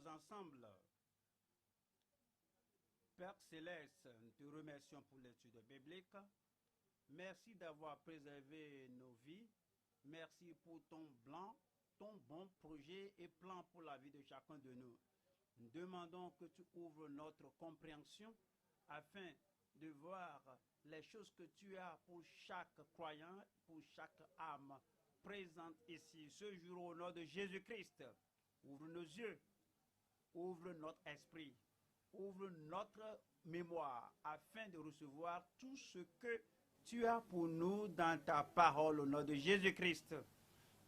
ensemble. Père Céleste, nous te remercions pour l'étude biblique. Merci d'avoir préservé nos vies. Merci pour ton bon projet et plan pour la vie de chacun de nous. Nous demandons que tu ouvres notre compréhension afin de voir les choses que tu as pour chaque croyant, pour chaque âme présente ici. Ce jour, au nom de Jésus-Christ, ouvre nos yeux, ouvre notre esprit, ouvre notre mémoire afin de recevoir tout ce que tu as pour nous dans ta parole au nom de Jésus-Christ.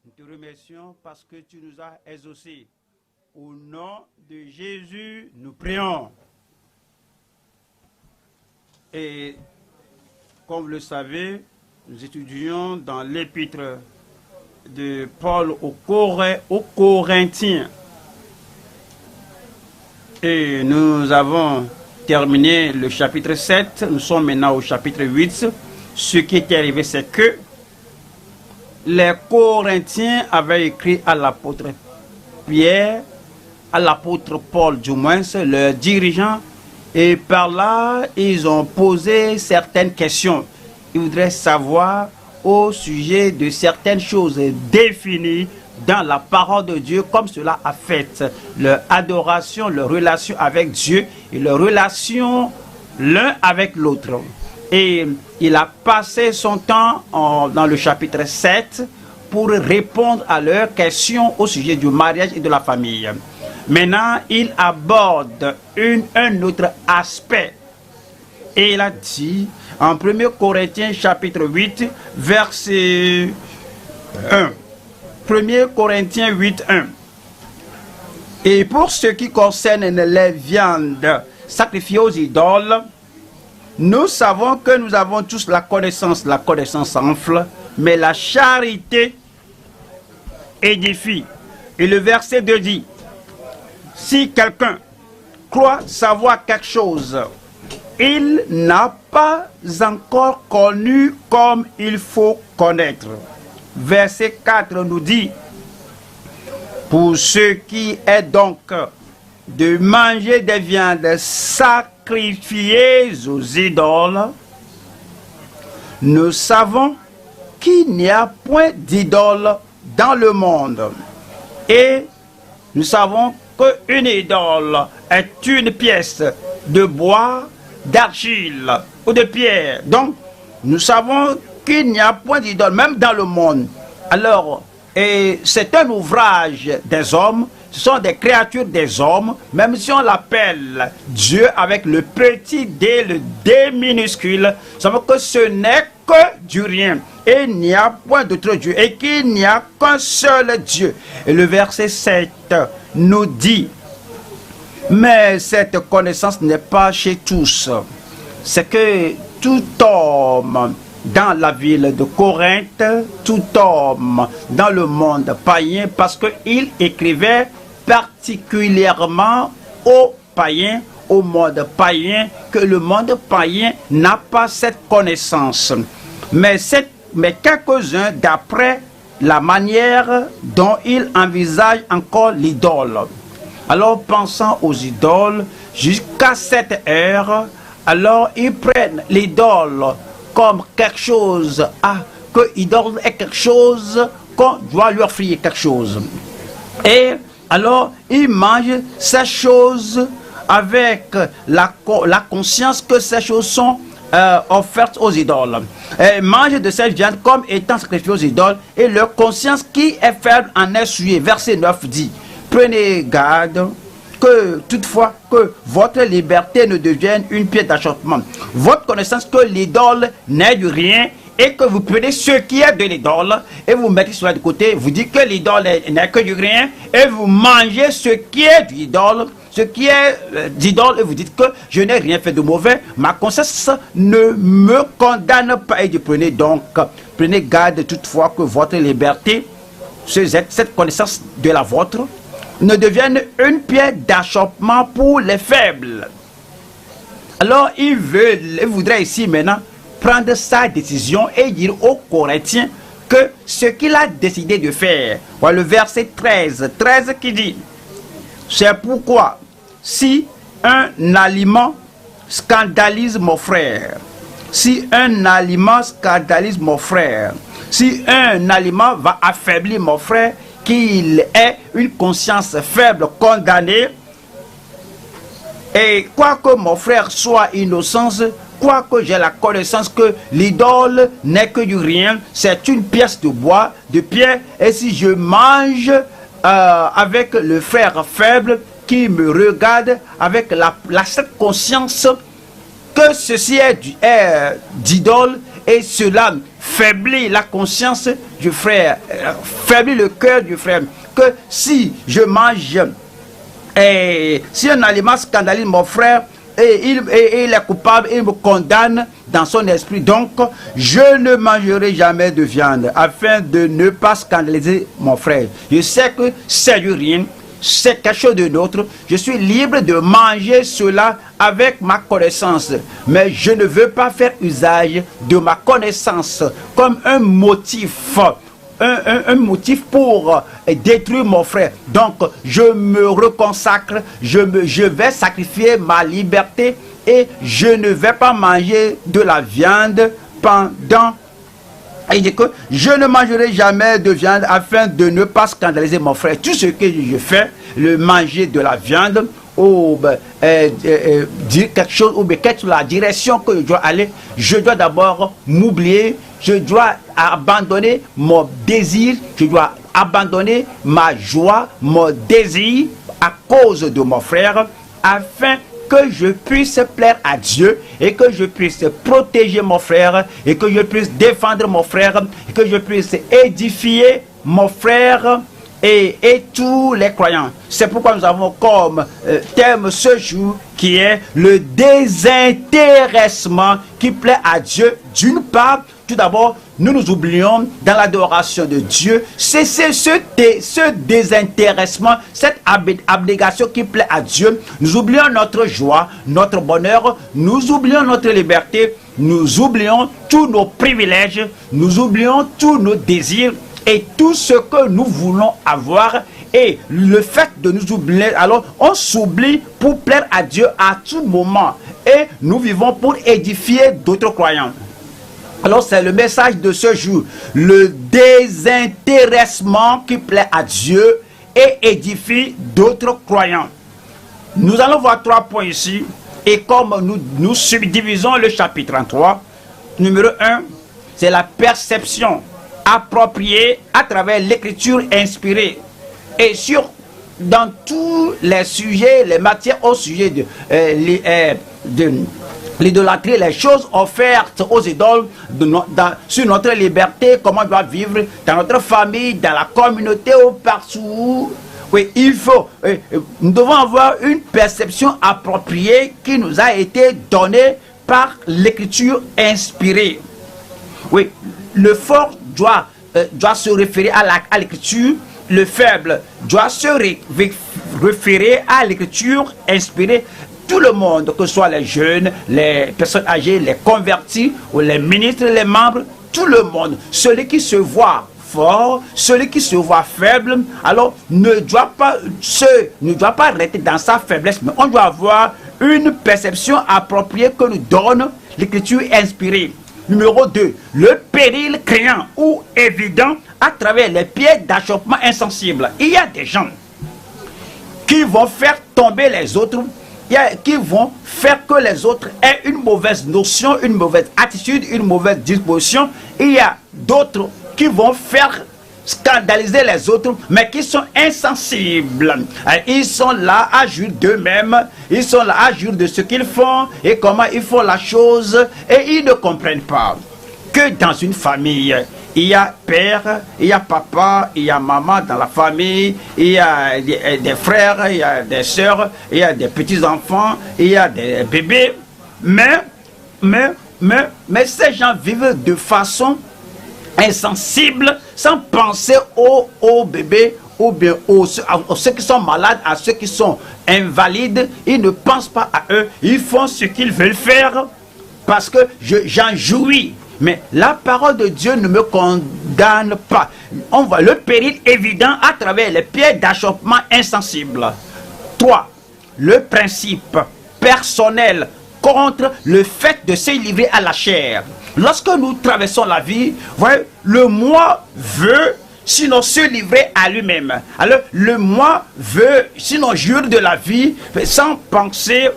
Nous te remercions parce que tu nous as exaucés. Au nom de Jésus, nous prions. Et comme vous le savez, nous étudions dans l'épître de Paul aux Corinthiens. Et nous avons terminé le chapitre 7. Nous sommes maintenant au chapitre 8. Ce qui est arrivé, c'est que les Corinthiens avaient écrit à l'apôtre Pierre, à l'apôtre Paul, du moins, leur dirigeant, et par là, ils ont posé certaines questions. Ils voudraient savoir au sujet de certaines choses définies dans la parole de Dieu, comme cela a fait leur adoration, leur relation avec Dieu et leur relation l'un avec l'autre. Et il a passé son temps dans le chapitre 7 pour répondre à leurs questions au sujet du mariage et de la famille. Maintenant, il aborde un autre aspect. Et il a dit, en 1 Corinthiens chapitre 8, verset 1. 1 Corinthiens 8, 1. Et pour ce qui concerne les viandes sacrifiées aux idoles, nous savons que nous avons tous la connaissance enfle, mais la charité édifie. Et le verset 2 dit, si quelqu'un croit savoir quelque chose, il n'a pas encore connu comme il faut connaître. Verset 4 nous dit, pour ce qui est donc de manger des viandes sacrifiées aux idoles, nous savons qu'il n'y a point d'idole dans le monde. Et nous savons qu'une idole est une pièce de bois, d'argile ou de pierre. Donc, nous savons qu'il n'y a point d'idole, même dans le monde. Alors, c'est un ouvrage des hommes, ce sont des créatures des hommes, même si on l'appelle Dieu avec le petit D, le D minuscule, nous savons que ce n'est que du rien. Et il n'y a point d'autre Dieu, et qu'il n'y a qu'un seul Dieu. Et le verset 7 nous dit, mais cette connaissance n'est pas chez tous. C'est que tout homme dans la ville de Corinthe, tout homme dans le monde païen, parce qu'il écrivait particulièrement aux païens, au monde païen, que le monde païen n'a pas cette connaissance. Mais quelques-uns d'après la manière dont ils envisagent encore l'idole. Alors, pensant aux idoles, jusqu'à cette heure, alors ils prennent l'idole comme quelque chose, que l'idole est quelque chose qu'on doit lui offrir quelque chose. Et alors, ils mangent ces choses avec la conscience que ces choses sont offertes aux idoles. Et mangent de cette viande comme étant sacrifiées aux idoles, et leur conscience qui est faible en est souillée. Verset 9 dit, prenez garde que toutefois que votre liberté ne devienne une pierre d'achoppement. Votre connaissance que l'idole n'est de rien, et que vous prenez ce qui est de l'idole et vous mettez cela de côté, vous dites que l'idole n'est que du rien, et vous mangez ce qui est d'idole, ce qui est d'idole, et vous dites que je n'ai rien fait de mauvais, ma conscience ne me condamne pas. Et prenez donc, prenez garde toutefois que votre liberté, cette connaissance de la vôtre, ne devienne une pierre d'achoppement pour les faibles. Alors il voudrait ici maintenant prendre sa décision et dire aux Corinthiens que ce qu'il a décidé de faire. Voilà le verset 13 qui dit, C'est pourquoi, si un aliment scandalise mon frère, si un aliment scandalise mon frère, si un aliment va affaiblir mon frère, qu'il ait une conscience faible, condamnée, et quoique mon frère soit innocent, quoique j'ai la connaissance que l'idole n'est que du rien, c'est une pièce de bois, de pierre, et si je mange avec le frère faible qui me regarde avec cette conscience que ceci est d'idole, et cela faiblit la conscience du frère, faiblit le cœur du frère, que si je mange et si un aliment scandalise mon frère et il est coupable, il me condamne dans son esprit. Donc, je ne mangerai jamais de viande afin de ne pas scandaliser mon frère. Je sais que c'est du rien, c'est quelque chose de d'autre. Je suis libre de manger cela avec ma connaissance. Mais je ne veux pas faire usage de ma connaissance comme un motif. Un motif pour détruire mon frère. Donc, je me reconsacre, je vais sacrifier ma liberté et je ne vais pas manger de la viande pendant. Il dit que je ne mangerai jamais de viande afin de ne pas scandaliser mon frère. Tout ce que je fais, le manger de la viande, ou dire quelque chose, ou quelque la direction que je dois aller, je dois d'abord m'oublier, je dois abandonner mon désir, je dois abandonner ma joie, mon désir à cause de mon frère, afin que je puisse plaire à Dieu et que je puisse protéger mon frère et que je puisse défendre mon frère et que je puisse édifier mon frère et tous les croyants. C'est pourquoi nous avons comme thème ce jour qui est le désintéressement qui plaît à Dieu. D'une part, tout d'abord, nous nous oublions dans l'adoration de Dieu. C'est ce désintéressement, cette abnégation qui plaît à Dieu. Nous oublions notre joie, notre bonheur, nous oublions notre liberté, nous oublions tous nos privilèges, nous oublions tous nos désirs et tout ce que nous voulons avoir. Et le fait de nous oublier, alors on s'oublie pour plaire à Dieu à tout moment. Et nous vivons pour édifier d'autres croyants. Alors c'est le message de ce jour, le désintéressement qui plaît à Dieu et édifie d'autres croyants. Nous allons voir 3 points ici, et comme nous subdivisons le chapitre en 3, numéro 1, c'est la perception appropriée à travers l'écriture inspirée, et dans tous les sujets, les matières au sujet de l'idolâtrie, les choses offertes aux idoles, sur notre liberté, comment on doit vivre dans notre famille, dans la communauté ou partout. Oui, nous devons avoir une perception appropriée qui nous a été donnée par l'écriture inspirée. Oui, le fort doit se référer à l'écriture, le faible doit se référer à l'écriture inspirée. Tout le monde, que ce soit les jeunes, les personnes âgées, les convertis, ou les ministres, les membres, tout le monde, celui qui se voit fort, celui qui se voit faible, alors ne doit pas rester dans sa faiblesse, mais on doit avoir une perception appropriée que nous donne l'écriture inspirée. Numéro 2, le péril criant ou évident à travers les pieds d'achoppement insensible. Il y a des gens qui vont faire tomber les autres, qui vont faire que les autres aient une mauvaise notion, une mauvaise attitude, une mauvaise disposition. Il y a d'autres qui vont faire scandaliser les autres, mais qui sont insensibles. Ils sont là à juger d'eux-mêmes, ils sont là à juger de ce qu'ils font et comment ils font la chose, et ils ne comprennent pas que dans une famille, il y a père, il y a papa, il y a maman dans la famille, il y a des frères, il y a des sœurs, il y a des petits-enfants, il y a des bébés. Mais ces gens vivent de façon insensible, sans penser aux bébés, ou bien à ceux qui sont malades, à ceux qui sont invalides. Ils ne pensent pas à eux, ils font ce qu'ils veulent faire parce que j'en jouis. Mais la parole de Dieu ne me condamne pas. On voit le péril évident à travers les pieds d'achoppement insensible. 3. Le principe personnel contre le fait de se livrer à la chair. Lorsque nous traversons la vie, voyez, le moi veut sinon se livrer à lui-même. Alors le moi veut sinon jouir de la vie sans penser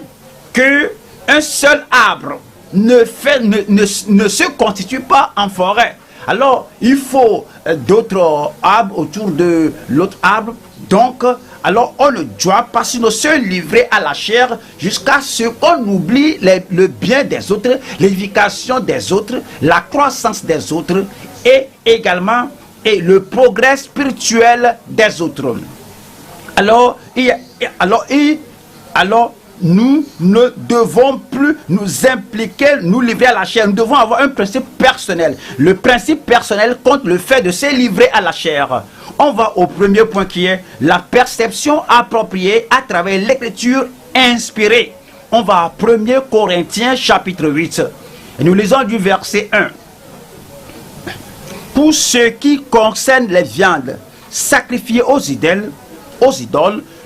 que un seul arbre ne se constitue pas en forêt. Alors il faut d'autres arbres autour de l'autre arbre. Donc alors on ne doit pas sinon se livrer à la chair jusqu'à ce qu'on oublie le bien des autres, l'édification des autres, la croissance des autres et également le progrès spirituel des autres. Alors nous ne devons plus nous impliquer, nous livrer à la chair. Nous devons avoir un principe personnel. Le principe personnel contre le fait de se livrer à la chair. On va au premier point qui est la perception appropriée à travers l'écriture inspirée. On va à 1 Corinthiens chapitre 8. Et nous lisons du verset 1. Pour ce qui concerne les viandes sacrifiées aux idoles,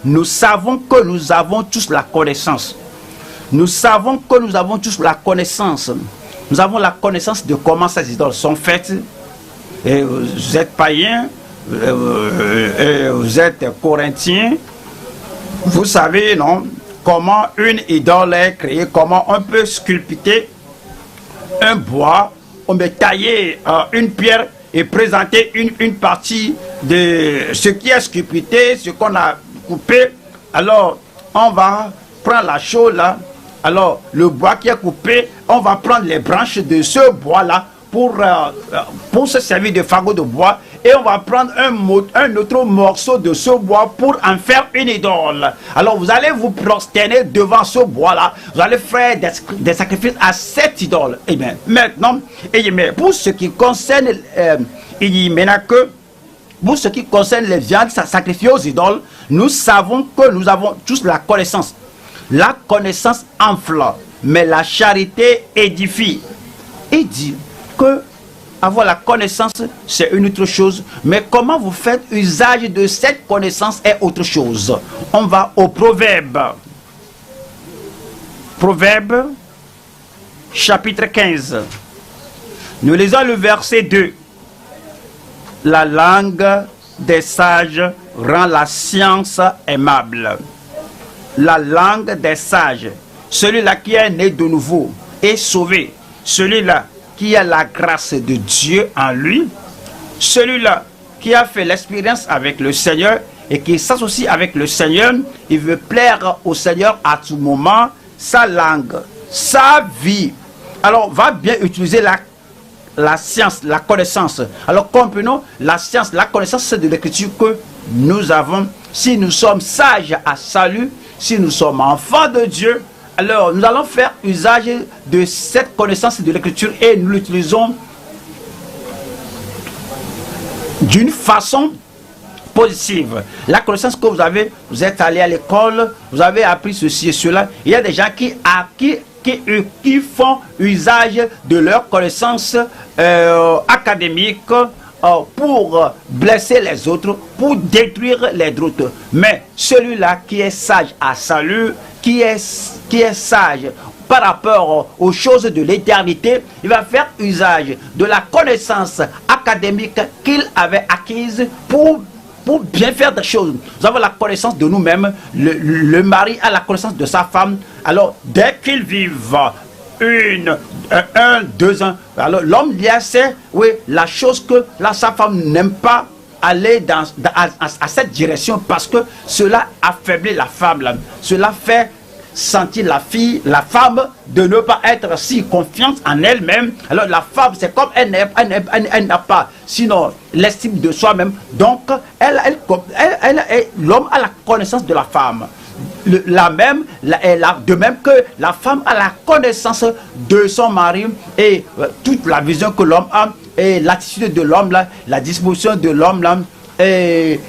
nous savons que nous avons tous la connaissance. Nous savons que nous avons tous la connaissance. Nous avons la connaissance de comment ces idoles sont faites. Et vous êtes païens, vous êtes corinthiens. Vous savez, non, comment une idole est créée, comment on peut sculpter un bois, on peut tailler une pierre et présenter une partie de ce qui est sculpté, ce qu'on a coupé. Alors on va prendre la chose là, alors le bois qui est coupé, on va prendre les branches de ce bois là pour se servir de fagot de bois, et on va prendre un autre morceau de ce bois pour en faire une idole. Alors vous allez vous prosterner devant ce bois là, vous allez faire des sacrifices à cette idole. Et bien maintenant, pour ce qui concerne il dit maintenant que pour ce qui concerne les viandes sacrifiées aux idoles, nous savons que nous avons tous la connaissance. La connaissance enfle, mais la charité édifie. Il dit que avoir la connaissance, c'est une autre chose, mais comment vous faites usage de cette connaissance est autre chose. On va au Proverbe. Proverbe, chapitre 15. Nous lisons le verset 2. La langue des sages rend la science aimable. La langue des sages, celui-là qui est né de nouveau est sauvé. Celui-là qui a la grâce de Dieu en lui, celui-là qui a fait l'expérience avec le Seigneur et qui s'associe avec le Seigneur, il veut plaire au Seigneur à tout moment. Sa langue, sa vie, alors va bien utiliser la science, la connaissance. Alors comprenons, la science, la connaissance, c'est de l'écriture que nous avons. Si nous sommes sages à salut, si nous sommes enfants de Dieu, alors nous allons faire usage de cette connaissance de l'écriture et nous l'utilisons d'une façon positive. La connaissance que vous avez, vous êtes allé à l'école, vous avez appris ceci et cela. Il y a des gens qui font usage de leur connaissance académique pour blesser les autres, pour détruire les autres. Mais celui-là qui est sage à salut, qui est sage par rapport aux choses de l'éternité, il va faire usage de la connaissance académique qu'il avait acquise pour bien faire des choses. Nous avons la connaissance de nous-mêmes. Le mari a la connaissance de sa femme. Alors, dès qu'ils vivent 2 ans, alors l'homme sait, oui, la chose que sa femme n'aime pas aller à cette direction, parce que cela affaiblit la femme. Cela fait sentir la femme de ne pas être si confiante en elle-même. Alors la femme, c'est comme elle n'a pas sinon l'estime de soi-même. Donc l'homme a la connaissance de la femme. De même que la femme a la connaissance de son mari, et toute la vision que l'homme a, et l'attitude de l'homme là, la disposition de l'homme là, et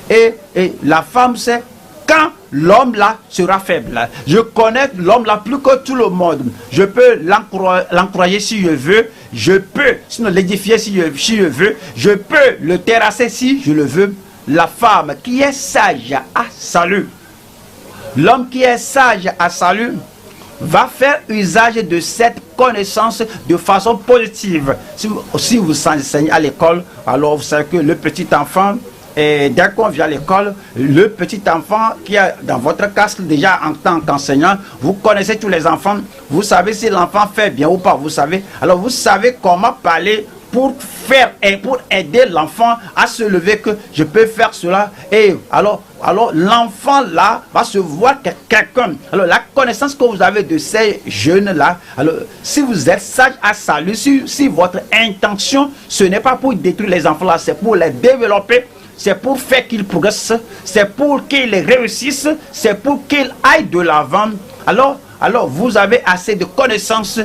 la femme sait quand l'homme là sera faible. Je connais l'homme là plus que tout le monde. Je peux l'encourager si je veux. Je peux sinon l'édifier si je veux. Je peux le terrasser si je le veux. La femme qui est sage à salut L'homme qui est sage à salut va faire usage de cette connaissance de façon positive. Si vous enseignez à l'école, alors vous savez que le petit enfant, et dès qu'on vient à l'école, le petit enfant qui est dans votre classe déjà en tant qu'enseignant, vous connaissez tous les enfants, vous savez si l'enfant fait bien ou pas, vous savez. Alors vous savez comment parler pour faire et pour aider l'enfant à se lever, que je peux faire cela. Et alors l'enfant là va se voir que quelqu'un. Alors la connaissance que vous avez de ces jeunes là, alors si vous êtes sage à salut, si votre intention ce n'est pas pour détruire les enfants là, c'est pour les développer, c'est pour faire qu'ils progressent, c'est pour qu'ils réussissent, c'est pour qu'ils aillent de l'avant. Alors vous avez assez de connaissances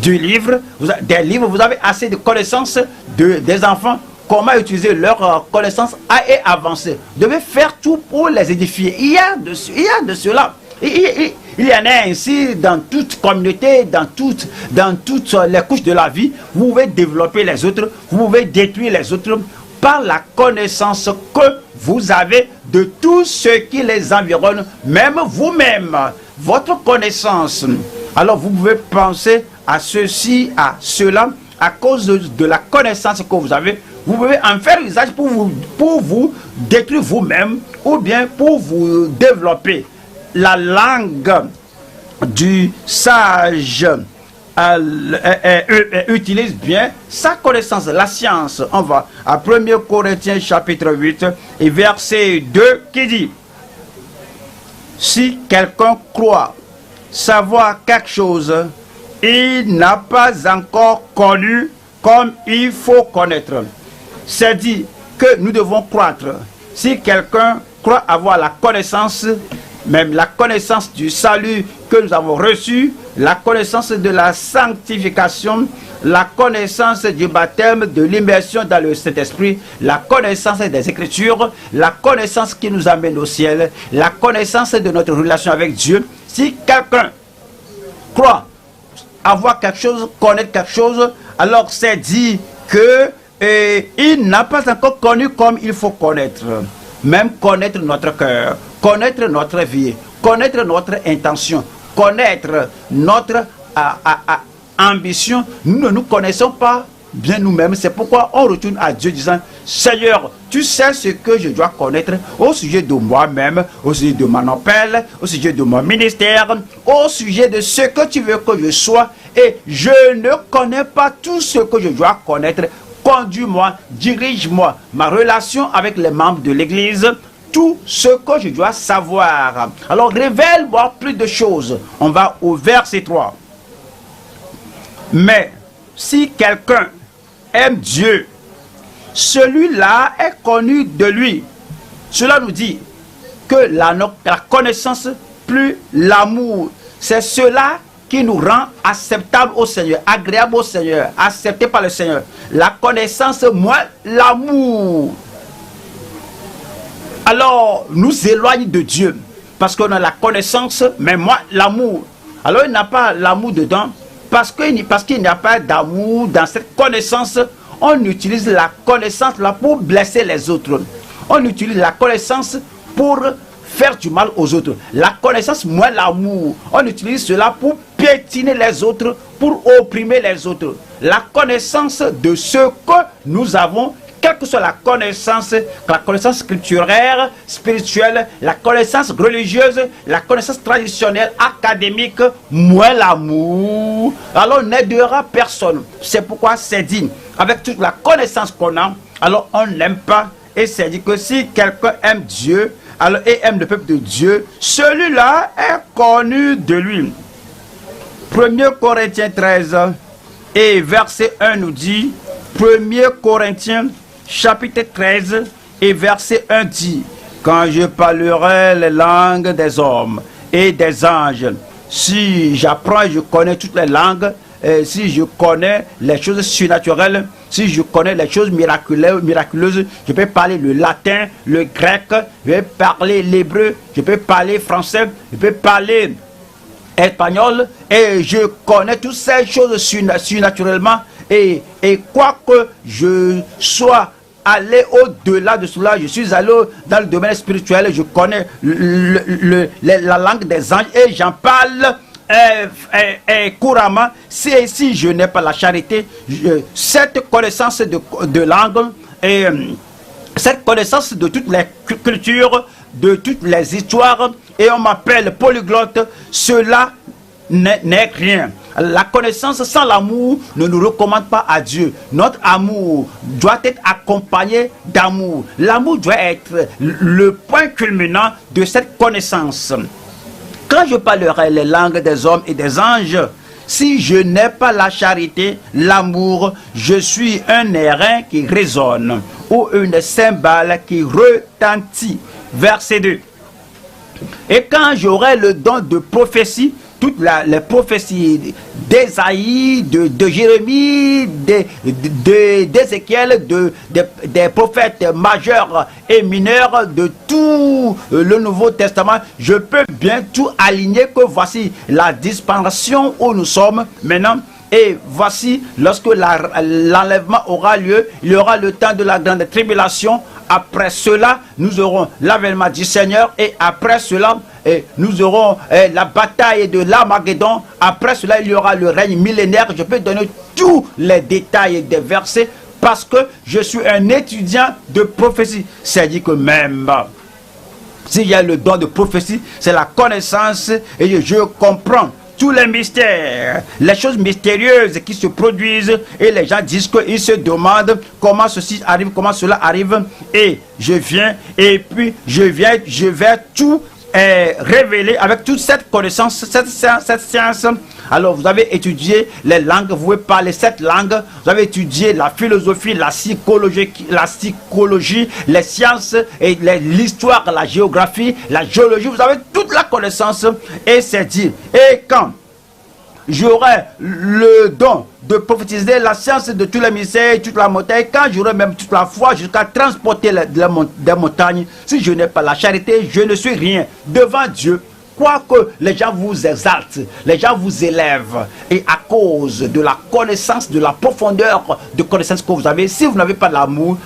du livre, des livres, vous avez assez de connaissances des enfants, comment utiliser leurs connaissances et avancer. Vous devez faire tout pour les édifier. Il y a de cela. Il y en a ainsi dans toute communauté, dans toutes les couches de la vie. Vous pouvez développer les autres, vous pouvez détruire les autres par la connaissance que vous avez de tout ce qui les environne, même vous-même. Votre connaissance. Alors vous pouvez penser à ceci, à cela, à cause de la connaissance que vous avez. Vous pouvez en faire usage pour vous détruire vous-même ou bien pour vous développer. La langue du sage utilise bien sa connaissance, la science. On va à 1 Corinthiens chapitre 8 et verset 2 qui dit: si quelqu'un croit savoir quelque chose, il n'a pas encore connu comme il faut connaître. C'est dit que nous devons croître. Si quelqu'un croit avoir la connaissance, même la connaissance du salut que nous avons reçu, la connaissance de la sanctification, la connaissance du baptême, de l'immersion dans le Saint-Esprit, la connaissance des Écritures, la connaissance qui nous amène au ciel, la connaissance de notre relation avec Dieu. Si quelqu'un croit avoir quelque chose, connaître quelque chose, alors c'est dit que il n'a pas encore connu comme il faut connaître. Même connaître notre cœur, connaître notre vie, connaître notre intention, connaître notre ambition. Nous ne nous connaissons pas bien nous-mêmes. C'est pourquoi on retourne à Dieu disant: Seigneur, tu sais ce que je dois connaître au sujet de moi-même, au sujet de mon appel, au sujet de mon ministère, au sujet de ce que tu veux que je sois. Et je ne connais pas tout ce que je dois connaître. Conduis-moi, dirige-moi, ma relation avec les membres de l'Église, tout ce que je dois savoir. Alors révèle-moi plus de choses. On va au verset 3. Mais si quelqu'un aime Dieu, celui-là est connu de lui. Cela nous dit que la connaissance plus l'amour, c'est cela qui nous rend acceptable au Seigneur, agréable au Seigneur, accepté par le Seigneur. La connaissance, moins l'amour. Alors, nous éloigne de Dieu, parce qu'on a la connaissance, mais moins l'amour. Alors, il n'a pas l'amour dedans, parce qu'il n'y a pas d'amour dans cette connaissance. On utilise la connaissance là pour blesser les autres. On utilise la connaissance pour faire du mal aux autres. La connaissance, moins l'amour. On utilise cela pour piétiner les autres, pour opprimer les autres. La connaissance de ce que nous avons, quelle que soit la connaissance scripturaire, spirituelle, la connaissance religieuse, la connaissance traditionnelle, académique, moins l'amour, alors n'aidera personne. C'est pourquoi c'est dit, avec toute la connaissance qu'on a, alors on n'aime pas. Et c'est dit que si quelqu'un aime Dieu, alors, et aime le peuple de Dieu, celui-là est connu de lui. 1 Corinthiens 13 et verset 1 nous dit, 1 Corinthiens chapitre 13 et verset 1 dit: quand je parlerai les langues des hommes et des anges, si j'apprends et je connais toutes les langues, si je connais les choses surnaturelles, si je connais les choses miraculeuses, je peux parler le latin, le grec, je peux parler l'hébreu, je peux parler français, je peux parler espagnol, et je connais toutes ces choses surnaturellement, et quoique je sois allé au-delà de cela. Je suis allé dans le domaine spirituel. Je connais la langue des anges et j'en parle couramment. Si je n'ai pas la charité, cette connaissance de langue et cette connaissance de toutes les cultures, de toutes les histoires, et on m'appelle polyglotte, cela n'est rien. La connaissance sans l'amour ne nous recommande pas à Dieu. Notre amour doit être accompagné d'amour. L'amour doit être le point culminant de cette connaissance. Quand je parlerai les langues des hommes et des anges, si je n'ai pas la charité, l'amour, je suis un airain qui résonne ou une cymbale qui retentit. Verset 2. Et quand j'aurai le don de prophétie, toutes les prophéties d'Ésaïe, de Jérémie, d'Ézéchiel, des prophètes majeurs et mineurs de tout le Nouveau Testament, je peux bien tout aligner que voici la dispensation où nous sommes maintenant. Et voici, lorsque l'enlèvement aura lieu, il y aura le temps de la grande tribulation. Après cela, nous aurons l'avènement du Seigneur. Et après cela, nous aurons la bataille de l'Armageddon. Après cela, il y aura le règne millénaire. Je peux donner tous les détails des versets parce que je suis un étudiant de prophétie. C'est-à-dire que même s'il y a le don de prophétie, c'est la connaissance et je comprends tous les mystères, les choses mystérieuses qui se produisent et les gens disent qu'ils se demandent comment ceci arrive, comment cela arrive et je viens et puis je vais tout révéler avec toute cette connaissance, cette science. Alors vous avez étudié les langues, vous pouvez parler cette langue, vous avez étudié la philosophie, la psychologie, les sciences et l'histoire, la géographie, la géologie, vous avez toute la connaissance et c'est dit. Et quand j'aurai le don de prophétiser la science de tous les mystères, toute la montagne, quand j'aurai même toute la foi jusqu'à transporter des montagnes, si je n'ai pas la charité, je ne suis rien devant Dieu. Quoique les gens vous exaltent, les gens vous élèvent, et à cause de la connaissance, de la profondeur de connaissance que vous avez, si vous n'avez pas l'amour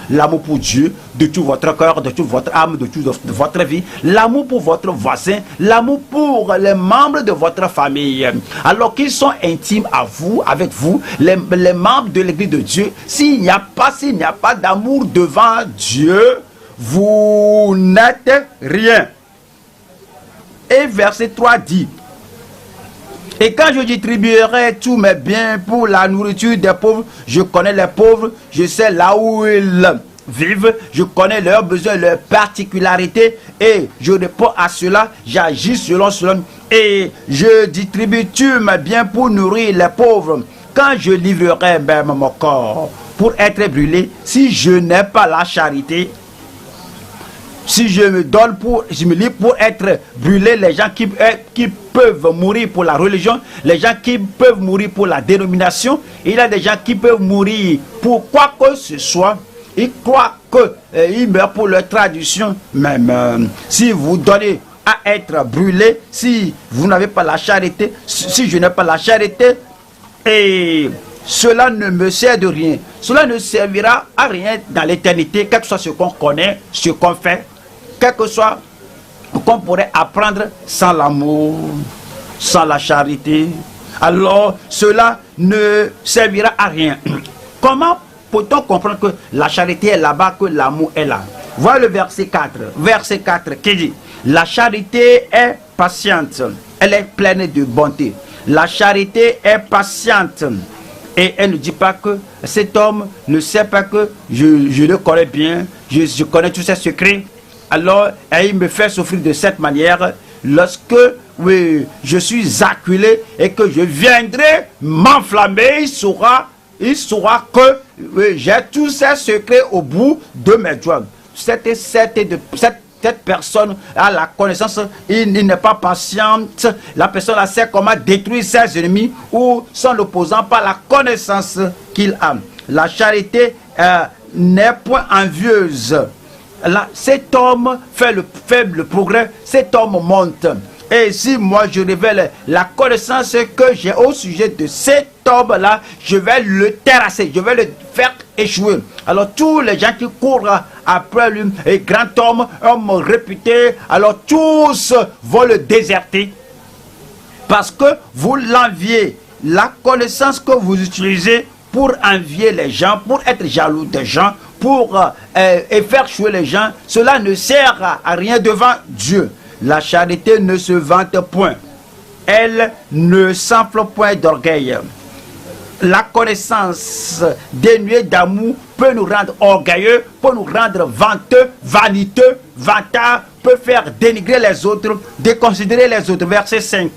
pour Dieu, de tout votre cœur, de toute votre âme, de toute votre vie, l'amour pour votre voisin, l'amour pour les membres de votre famille, alors qu'ils sont intimes à vous, avec vous, les membres de l'église de Dieu, s'il n'y a pas d'amour devant Dieu, vous n'êtes rien. Et verset 3 dit, et quand je distribuerai tous mes biens pour la nourriture des pauvres, je connais les pauvres, je sais là où ils vivent, je connais leurs besoins, leurs particularités, et je réponds à cela, j'agis selon cela, et je distribue tous mes biens pour nourrir les pauvres. Quand je livrerai même mon corps pour être brûlé, si je n'ai pas la charité, si je me livre pour être brûlé, les gens qui peuvent mourir pour la religion, les gens qui peuvent mourir pour la dénomination, il y a des gens qui peuvent mourir pour quoi que ce soit, ils croient qu'ils meurent pour leur tradition. Même si vous donnez à être brûlé, si vous n'avez pas la charité, si je n'ai pas la charité, et cela ne me sert de rien. Cela ne servira à rien dans l'éternité, quel que soit ce qu'on connaît, ce qu'on fait, quel que soit qu'on pourrait apprendre sans l'amour, sans la charité. Alors, cela ne servira à rien. Comment peut-on comprendre que la charité est là-bas, que l'amour est là? Voilà le verset 4. Verset 4 qui dit, la charité est patiente, elle est pleine de bonté. La charité est patiente. Et elle ne dit pas que cet homme ne sait pas que je le connais bien, je connais tous ses secrets. Alors, il me fait souffrir de cette manière. Lorsque je suis acculé et que je viendrai m'enflammer, il saura que j'ai tous ses secrets au bout de mes doigts. Cette personne a la connaissance, il n'est pas patiente. La personne sait comment détruire ses ennemis ou son opposant par la connaissance qu'il a. La charité n'est point envieuse. Là, cet homme fait le progrès, cet homme monte. Et si moi je révèle la connaissance que j'ai au sujet de cet homme-là, je vais le terrasser, je vais le faire échouer. Alors tous les gens qui courent après lui, et grand homme réputé, alors tous vont le déserter. Parce que vous l'enviez. La connaissance que vous utilisez pour envier les gens, pour être jaloux des gens, pour et faire jouer les gens, cela ne sert à rien devant Dieu. La charité ne se vante point. Elle ne s'enfle point d'orgueil. La connaissance dénuée d'amour peut nous rendre orgueilleux, peut nous rendre vanteux, vaniteux, vantards, peut faire dénigrer les autres, déconsidérer les autres. Verset 5.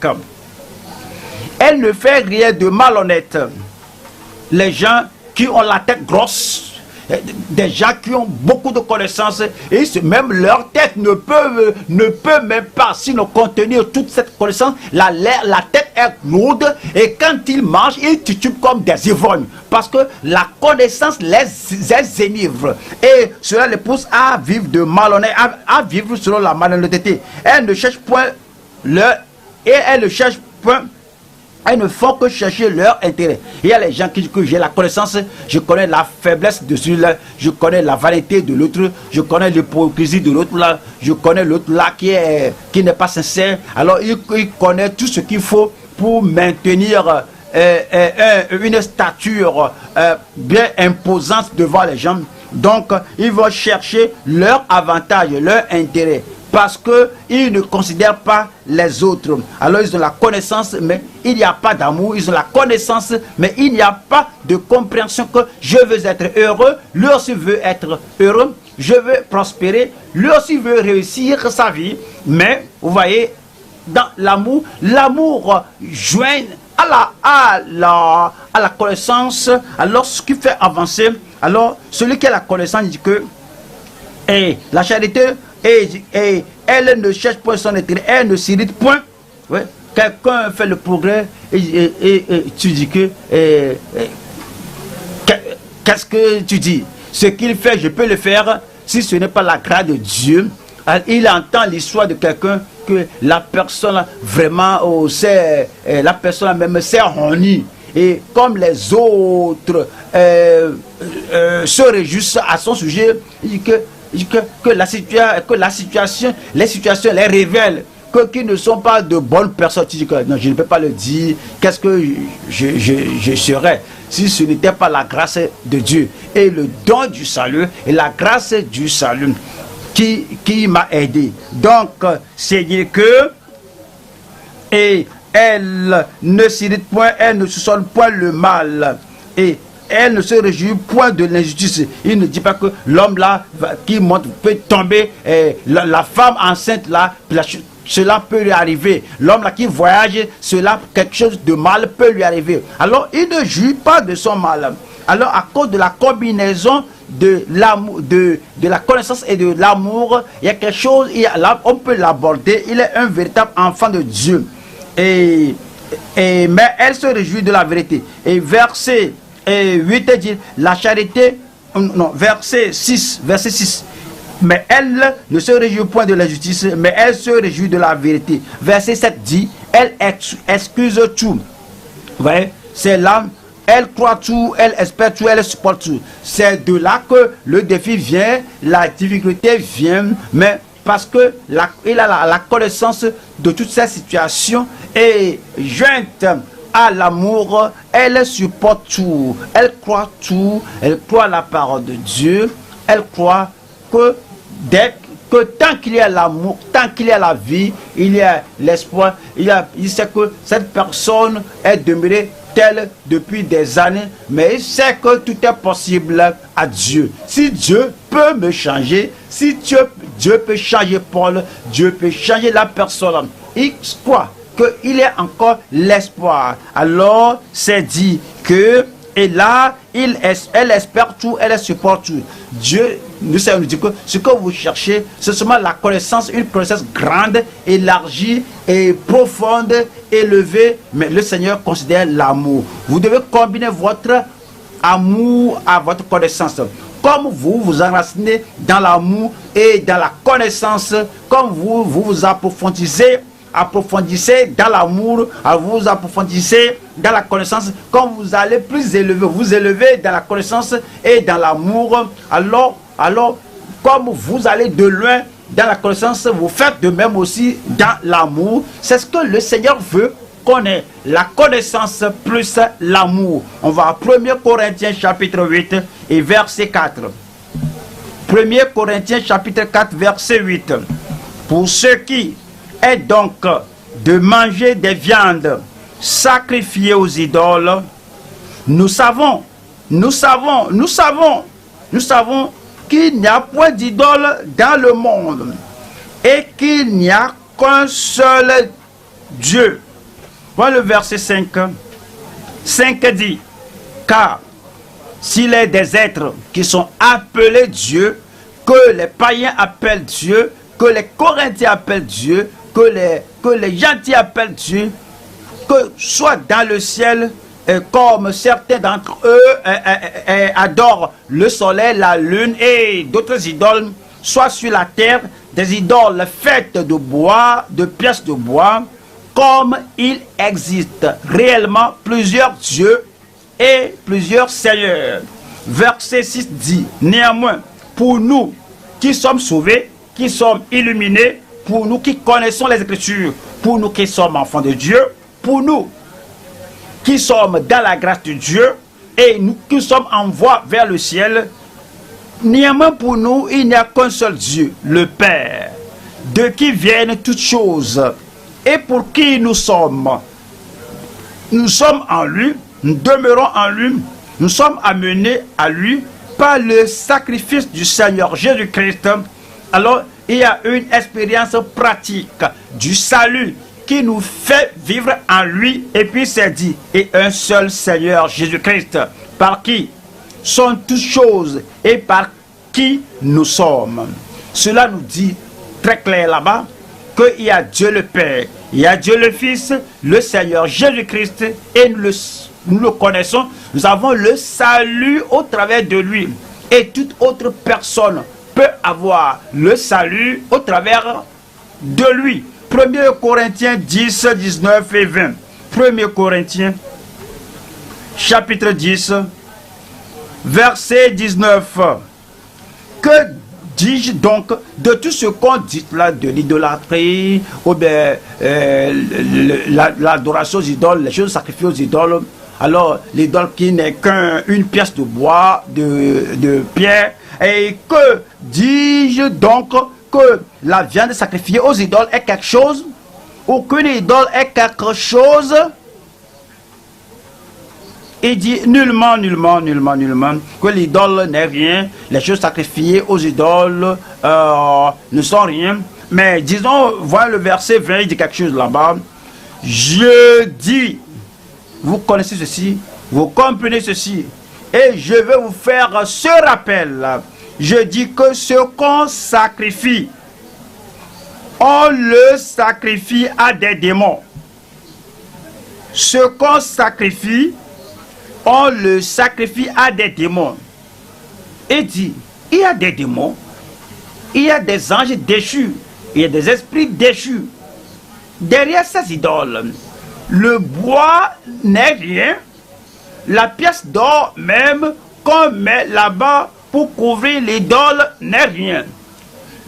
Elle ne fait rien de malhonnête. Les gens qui ont la tête grosse, des gens qui ont beaucoup de connaissances, et même leur tête ne peut même pas, sinon contenir toute cette connaissance. La tête est lourde, et quand ils mangent, ils titubent comme des ivrognes, parce que la connaissance les énivre, et cela les pousse à vivre de malhonnête, à vivre selon la malhonnêteté. Elles ne cherchent point elles ne font que chercher leur intérêt. Il y a les gens qui disent que j'ai la connaissance, je connais la faiblesse de celui-là, je connais la vanité de l'autre, je connais l'hypocrisie de l'autre là, je connais l'autre là qui n'est pas sincère. Alors il connaît tout ce qu'il faut pour maintenir une stature bien imposante devant les gens. Donc ils vont chercher leur avantage, leur intérêt, parce qu'ils ne considèrent pas les autres. Alors ils ont la connaissance, mais il n'y a pas d'amour. Ils ont la connaissance, mais il n'y a pas de compréhension que je veux être heureux, lui aussi veut être heureux, je veux prospérer, lui aussi veut réussir sa vie. Mais vous voyez, dans l'amour joint à la connaissance. Alors ce qui fait avancer, alors celui qui a la connaissance dit que la charité, et elle ne cherche point son intérêt, elle ne s'irrite point. Ouais. Quelqu'un fait le progrès et tu dis que qu'est-ce que tu dis? Ce qu'il fait, je peux le faire si ce n'est pas la grâce de Dieu. Il entend l'histoire de quelqu'un que la personne vraiment la personne même s'est honnie. Et comme les autres se réjouissent à son sujet, il dit que les situations les révèlent, qu'ils ne sont pas de bonnes personnes. Tu dis que non, je ne peux pas le dire. Qu'est-ce que je serais si ce n'était pas la grâce de Dieu et le don du salut et la grâce du salut qui m'a aidé. Donc c'est dire que elle ne s'irrite point, elle ne soupçonne point le mal, et elle ne se réjouit point de l'injustice. Il ne dit pas que l'homme là qui monte peut tomber, la femme enceinte là, cela peut lui arriver. L'homme là qui voyage, quelque chose de mal peut lui arriver. Alors il ne jouit pas de son mal. Alors à cause de la combinaison de l'amour, de la connaissance et de l'amour, il y a quelque chose, on peut l'aborder. Il est un véritable enfant de Dieu. Mais elle se réjouit de la vérité. Et verset 8 dit la charité, non, verset 6. Mais elle ne se réjouit point de la justice, mais elle se réjouit de la vérité. Verset 7 dit, elle excuse tout. Vous voyez, c'est là, elle croit tout, elle espère tout, elle supporte tout. C'est de là que le défi vient, la difficulté vient, mais parce que il a la connaissance de toutes ces situations, et jointe à l'amour, elle supporte tout, elle croit à la parole de Dieu, elle croit que tant qu'il y a l'amour, tant qu'il y a la vie, il y a l'espoir, il sait que cette personne est demeurée telle depuis des années, mais il sait que tout est possible à Dieu. Si Dieu peut me changer, si Dieu peut changer Paul, Dieu peut changer la personne. Il croit qu'il y a encore l'espoir. Alors c'est dit que, et là, elle espère tout, elle supporte tout. Dieu nous dit que ce que vous cherchez, c'est seulement la connaissance, une connaissance grande, élargie et profonde, élevée. Mais le Seigneur considère l'amour. Vous devez combiner votre amour à votre connaissance. Comme vous enracinez dans l'amour et dans la connaissance, comme vous approfondissez approfondissez dans l'amour, vous approfondissez dans la connaissance, quand vous allez plus élever, vous élevez dans la connaissance et dans l'amour, alors, comme vous allez de loin dans la connaissance, vous faites de même aussi dans l'amour. C'est ce que le Seigneur veut qu'on ait, la connaissance plus l'amour. On va à 1 Corinthiens chapitre 8 et verset 4. 1 Corinthiens chapitre 4 verset 8. Pour ce qui est donc de manger des viandes sacrifiées aux idoles, nous savons qu'il n'y a point d'idole dans le monde et qu'il n'y a qu'un seul Dieu. Voilà le verset 5. 5 dit, car s'il est des êtres qui sont appelés Dieu, que les païens appellent Dieu, que les Corinthiens appellent Dieu, que les gentils appellent Dieu, que soit dans le ciel, comme certains d'entre eux adorent le soleil, la lune et d'autres idoles, soit sur la terre, des idoles faites de bois, de pièces de bois, comme il existe réellement plusieurs dieux et plusieurs seigneurs. Verset 6 dit, néanmoins, pour nous qui sommes sauvés, qui sommes illuminés, pour nous qui connaissons les Écritures, pour nous qui sommes enfants de Dieu, pour nous qui sommes dans la grâce de Dieu et nous qui sommes en voie vers le ciel, néanmoins pour nous, il n'y a qu'un seul Dieu, le Père, de qui viennent toutes choses et pour qui nous sommes. Nous sommes en lui, nous demeurons en lui, nous sommes amenés à lui par le sacrifice du Seigneur Jésus-Christ. Alors, il y a une expérience pratique du salut qui nous fait vivre en lui, et puis c'est dit, et un seul Seigneur Jésus-Christ, par qui sont toutes choses et par qui nous sommes. Cela nous dit très clair là-bas qu'il y a Dieu le Père, il y a Dieu le Fils, le Seigneur Jésus-Christ, et nous le connaissons, nous avons le salut au travers de lui, et toute autre personne peut avoir le salut au travers de lui. 1 Corinthiens 10, 19 et 20. 1 Corinthiens, chapitre 10, verset 19. Que dis-je donc de tout ce qu'on dit là, de l'idolâtrie, ou bien l'adoration aux idoles, les choses sacrifiées aux idoles? Alors, l'idole qui n'est qu'une pièce de bois, de pierre, et que dis-je donc que la viande sacrifiée aux idoles est quelque chose, ou qu'une idole est quelque chose? Il dit nullement, nullement, nullement, nullement, que l'idole n'est rien, les choses sacrifiées aux idoles ne sont rien. Mais disons, voilà le verset 20, il dit quelque chose là-bas. Je dis, vous connaissez ceci, vous comprenez ceci, et je vais vous faire ce rappel. Je dis que ce qu'on sacrifie, on le sacrifie à des démons. Ce qu'on sacrifie, on le sacrifie à des démons. Et dit, il y a des démons, il y a des anges déchus, il y a des esprits déchus. Derrière ces idoles, le bois n'est rien, la pièce d'or même qu'on met là-bas pour couvrir l'idole n'est rien.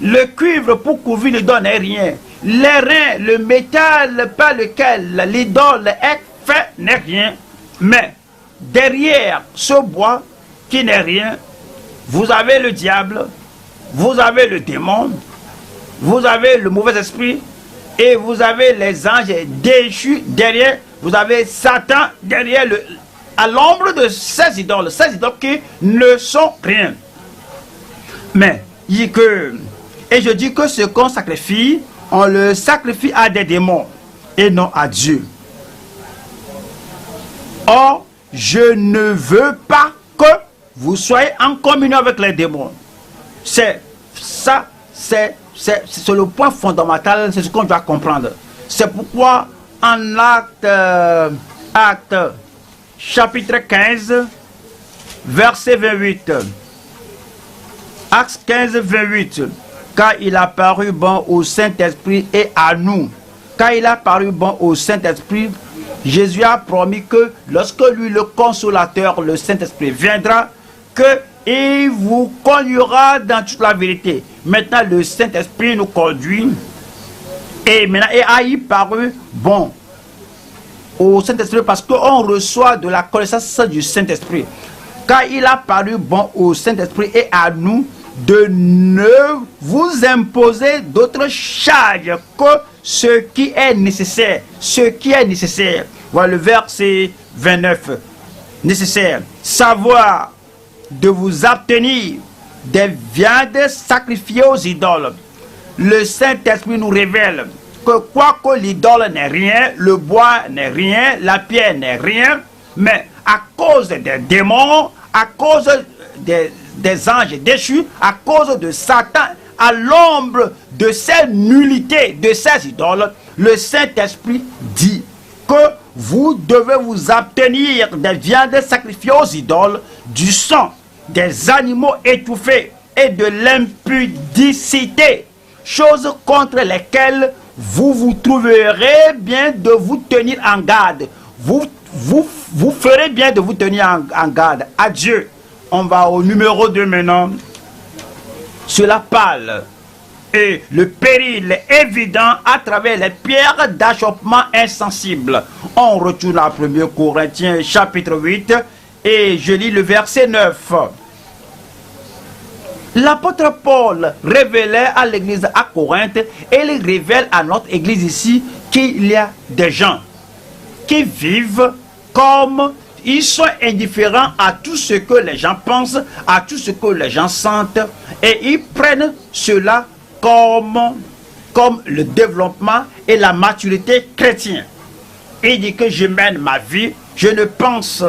Le cuivre pour couvrir l'idole n'est rien. L'airain, le métal par lequel l'idole est faite n'est rien. Mais derrière ce bois qui n'est rien, vous avez le diable, vous avez le démon, vous avez le mauvais esprit et vous avez les anges déchus derrière, vous avez Satan derrière à l'ombre de ces idoles qui ne sont rien. Mais il dit que, et je dis que ce qu'on sacrifie, on le sacrifie à des démons et non à Dieu. Or, je ne veux pas que vous soyez en communion avec les démons. C'est ça, c'est le point fondamental, c'est ce qu'on doit comprendre. C'est pourquoi en acte chapitre 15, verset 28. Acte 15, 28. Car il a paru bon au Saint-Esprit et à nous Quand il a paru bon au Saint-Esprit, Jésus a promis que lorsque lui, le Consolateur, le Saint-Esprit, viendra, qu'il vous conduira dans toute la vérité. Maintenant, le Saint-Esprit nous conduit. Et maintenant, il a y paru bon au Saint-Esprit parce qu'on reçoit de la connaissance du Saint-Esprit. Quand il a paru bon au Saint-Esprit et à nous de ne vous imposer d'autres charges que ce qui est nécessaire. Ce qui est nécessaire. Voilà le verset 29. Nécessaire. Savoir de vous abstenir des viandes sacrifiées aux idoles. Le Saint-Esprit nous révèle que quoique l'idole n'est rien, le bois n'est rien, la pierre n'est rien, mais à cause des démons, à cause des anges déchus, à cause de Satan, à l'ombre de ces nullités, de ces idoles, le Saint-Esprit dit que vous devez vous abstenir des viandes sacrifiées aux idoles, du sang, des animaux étouffés et de l'impudicité, choses contre lesquelles vous vous trouverez bien de vous tenir en garde. Vous ferez bien de vous tenir en garde. Adieu. On va au numéro 2 maintenant. Cela parle. Et le péril est évident à travers les pierres d'achoppement insensibles. On retourne à 1 Corinthiens chapitre 8 et je lis le verset 9. L'apôtre Paul révélait à l'église à Corinthe et il révèle à notre église ici qu'il y a des gens qui vivent comme ils sont indifférents à tout ce que les gens pensent, à tout ce que les gens sentent et ils prennent cela comme le développement et la maturité chrétienne. Il dit que je mène ma vie, je ne pense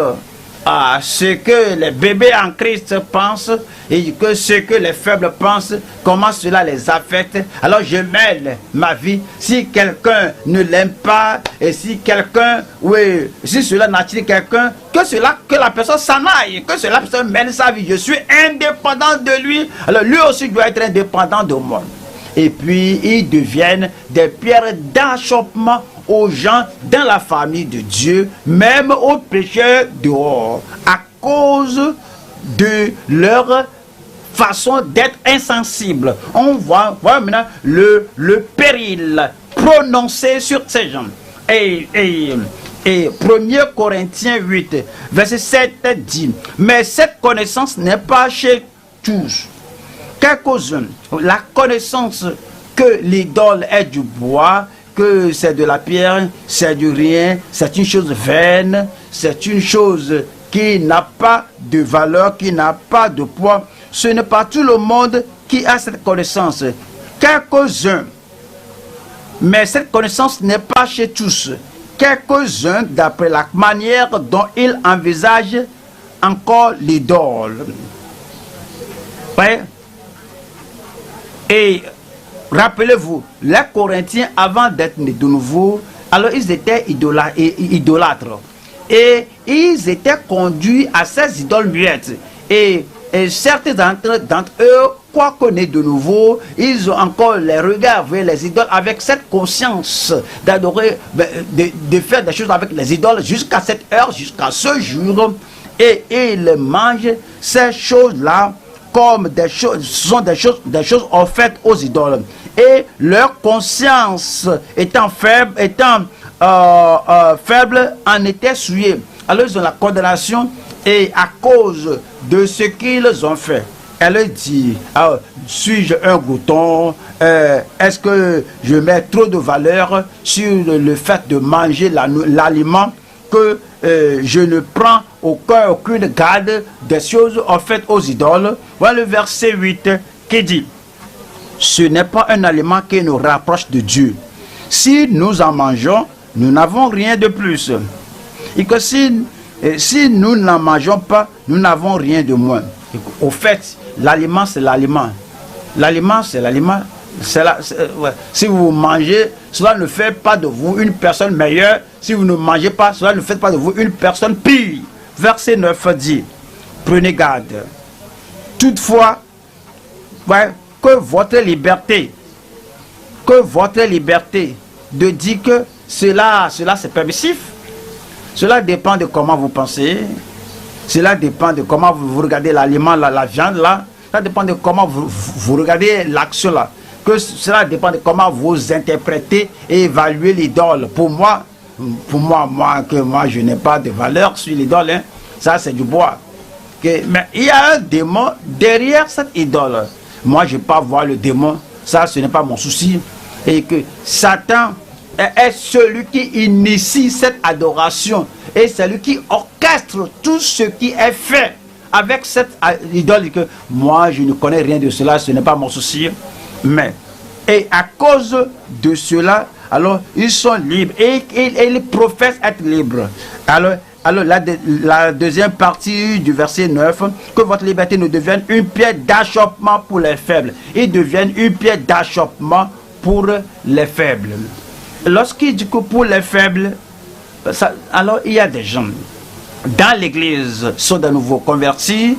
à ce que les bébés en Christ pensent et que ce que les faibles pensent, comment cela les affecte. Alors je mène ma vie. Si quelqu'un ne l'aime pas et si quelqu'un, oui, si cela n'attire quelqu'un, que la personne s'en aille, que cela personne mène sa vie. Je suis indépendant de lui, alors lui aussi doit être indépendant de moi. Et puis ils deviennent des pierres d'achoppement aux gens dans la famille de Dieu, même aux pécheurs dehors, à cause de leur façon d'être insensible. On voit maintenant le péril prononcé sur ces gens. Et 1 Corinthiens 8, verset 7 dit, mais cette connaissance n'est pas chez tous. Quelques-uns, la connaissance que l'idole est du bois, que c'est de la pierre, c'est du rien, c'est une chose vaine, c'est une chose qui n'a pas de valeur, qui n'a pas de poids. Ce n'est pas tout le monde qui a cette connaissance. Quelques-uns, mais cette connaissance n'est pas chez tous. Quelques-uns, d'après la manière dont ils envisagent encore l'idole. Ouais. Et rappelez-vous, les Corinthiens, avant d'être nés de nouveau, alors ils étaient idolâtres. Et ils étaient conduits à ces idoles muettes. Et certains d'entre eux, quoique nés de nouveau, ils ont encore les regards vers les idoles avec cette conscience d'adorer, de faire des choses avec les idoles jusqu'à cette heure, jusqu'à ce jour. Et ils mangent ces choses-là comme des choses, ce sont des choses offertes aux idoles. Et leur conscience étant faible, en était souillée. Alors ils ont la condamnation et à cause de ce qu'ils ont fait. Elle dit, suis-je un glouton? Est-ce que je mets trop de valeur sur le fait de manger l'aliment que je ne prends aucune garde des choses offertes aux idoles? Voilà le verset 8 qui dit, ce n'est pas un aliment qui nous rapproche de Dieu. Si nous en mangeons, nous n'avons rien de plus. Et que si nous n'en mangeons pas, nous n'avons rien de moins. Au fait, l'aliment, c'est l'aliment. L'aliment, c'est l'aliment. Ouais. Si vous mangez, cela ne fait pas de vous une personne meilleure. Si vous ne mangez pas, cela ne fait pas de vous une personne pire. Verset 9 dit, prenez garde. Toutefois, ouais, que votre liberté de dire que cela c'est permissif. Cela dépend de comment vous pensez. Cela dépend de comment vous regardez l'aliment, la viande là. Ça dépend de comment vous regardez l'action là. Que cela dépend de comment vous interprétez et évaluez l'idole. Pour moi, je n'ai pas de valeur sur l'idole. Hein. Ça, c'est du bois. Mais il y a un démon derrière cette idole. Moi, je ne vais pas voir le démon. Ça, ce n'est pas mon souci. Et que Satan est celui qui initie cette adoration. Et c'est lui qui orchestre tout ce qui est fait avec cette idole. Que moi, je ne connais rien de cela. Ce n'est pas mon souci. Mais, et à cause de cela, alors, ils sont libres. Et ils professent être libres. Alors la deuxième partie du verset 9, que votre liberté ne devienne une pierre d'achoppement pour les faibles. Ils deviennent une pierre d'achoppement pour les faibles. Lorsqu'il dit que pour les faibles, alors il y a des gens dans l'église sont de nouveau convertis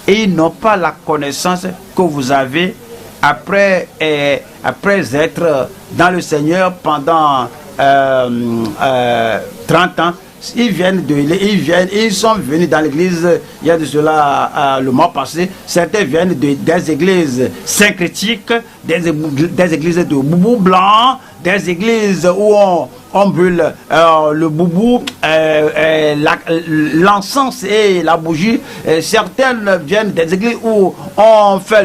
et ils n'ont pas la connaissance que vous avez après être dans le Seigneur pendant 30 ans. Ils sont venus dans l'église, il y a de cela le mois passé. Certains viennent des églises syncrétiques, des églises de boubou blanc, des églises où on brûle le boubou, l'encens et la bougie. Certaines viennent des églises où on fait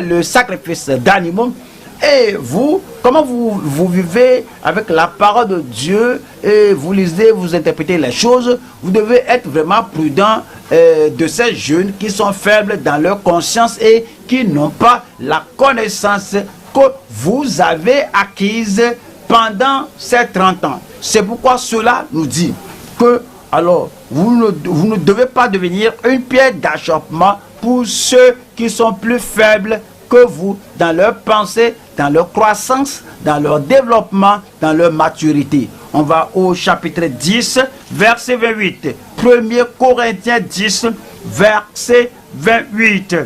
le sacrifice d'animaux. Et vous, comment vous vivez avec la parole de Dieu et vous lisez, vous interprétez les choses. Vous devez être vraiment prudent de ces jeunes qui sont faibles dans leur conscience et qui n'ont pas la connaissance que vous avez acquise pendant ces 30 ans. C'est pourquoi cela nous dit que alors vous ne devez pas devenir une pierre d'achoppement pour ceux qui sont plus faibles que vous dans leur pensée, dans leur croissance, dans leur développement, dans leur maturité. On va au chapitre 10, verset 28. 1er Corinthiens 10, verset 28.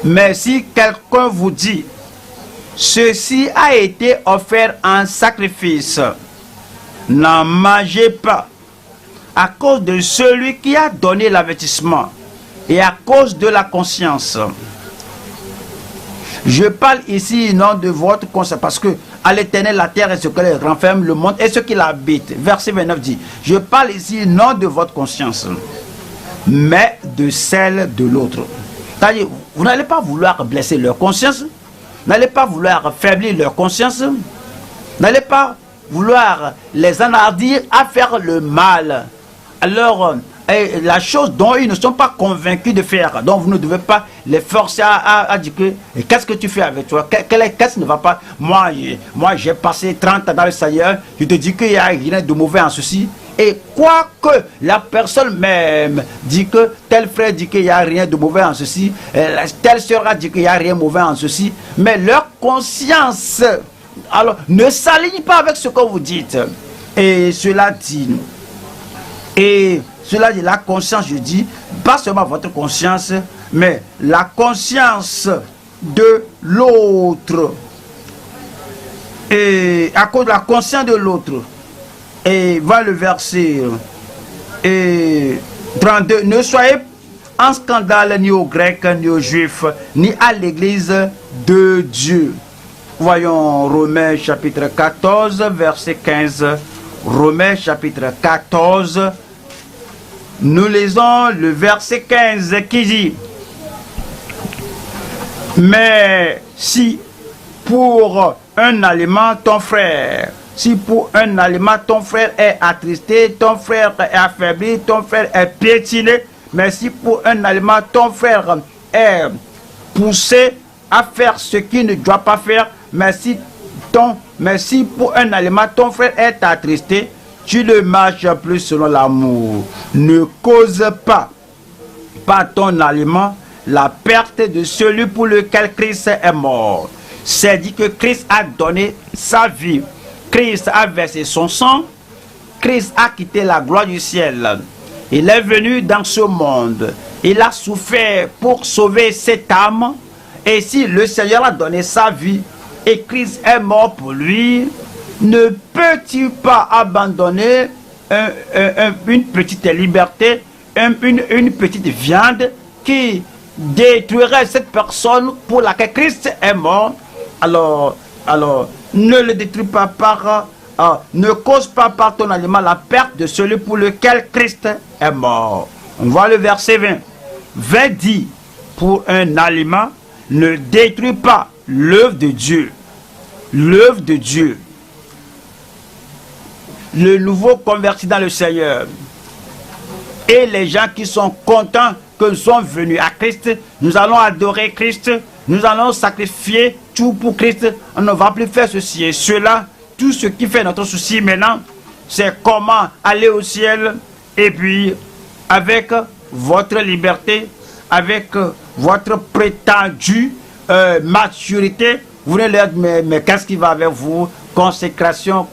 Mais si quelqu'un vous dit, ceci a été offert en sacrifice, n'en mangez pas, à cause de celui qui a donné l'avertissement et à cause de la conscience. Je parle ici non de votre conscience, parce que à l'Éternel la terre est ce qu'elle renferme, le monde et ce qui l'habite. Verset 29 dit, je parle ici non de votre conscience, mais de celle de l'autre. C'est-à-dire, vous n'allez pas vouloir blesser leur conscience, n'allez pas vouloir affaiblir leur conscience, n'allez pas vouloir les enhardir à faire le mal. Alors, la chose dont ils ne sont pas convaincus de faire, donc vous ne devez pas les forcer à dire que qu'est-ce que tu fais avec toi, qu'est-ce qui ne va pas. Moi j'ai passé 30 ans dans le Seigneur, je te dis qu'il n'y a rien de mauvais en ceci. Et quoi que la personne même dit que tel frère dit qu'il n'y a rien de mauvais en ceci, telle sœur a dit qu'il n'y a rien de mauvais en ceci, mais leur conscience alors ne s'aligne pas avec ce que vous dites. Et cela dit, la conscience, je dis, pas seulement votre conscience, mais la conscience de l'autre. Et à cause de la conscience de l'autre. Et voilà le verset 32. Ne soyez en scandale ni aux Grecs, ni aux Juifs, ni à l'église de Dieu. Voyons Romains chapitre 14, verset 15. Romains chapitre 14. Nous lisons le verset 15 qui dit: mais si pour un aliment ton frère est attristé, ton frère est affaibli, ton frère est piétiné, mais si pour un aliment ton frère est poussé à faire ce qu'il ne doit pas faire, mais si pour un aliment ton frère est attristé, tu ne marches plus selon l'amour. Ne cause pas par ton aliment la perte de celui pour lequel Christ est mort. C'est dit que Christ a donné sa vie. Christ a versé son sang. Christ a quitté la gloire du ciel. Il est venu dans ce monde. Il a souffert pour sauver cette âme. Et si le Seigneur a donné sa vie, et Christ est mort pour lui, ne peut-il pas abandonner une petite liberté, une petite viande qui détruirait cette personne pour laquelle Christ est mort? Alors, ne le détruis pas ne cause pas par ton aliment la perte de celui pour lequel Christ est mort. On voit le verset 20. 20 dit, pour un aliment, ne détruis pas l'œuvre de Dieu. L'œuvre de Dieu. Le nouveau converti dans le Seigneur et les gens qui sont contents que nous sommes venus à Christ, nous allons adorer Christ, nous allons sacrifier tout pour Christ. On ne va plus faire ceci et cela. Tout ce qui fait notre souci maintenant, c'est comment aller au ciel. Et puis, avec votre liberté, avec votre prétendue maturité, vous voulez leur dire, mais qu'est-ce qui va avec vous? Consécration.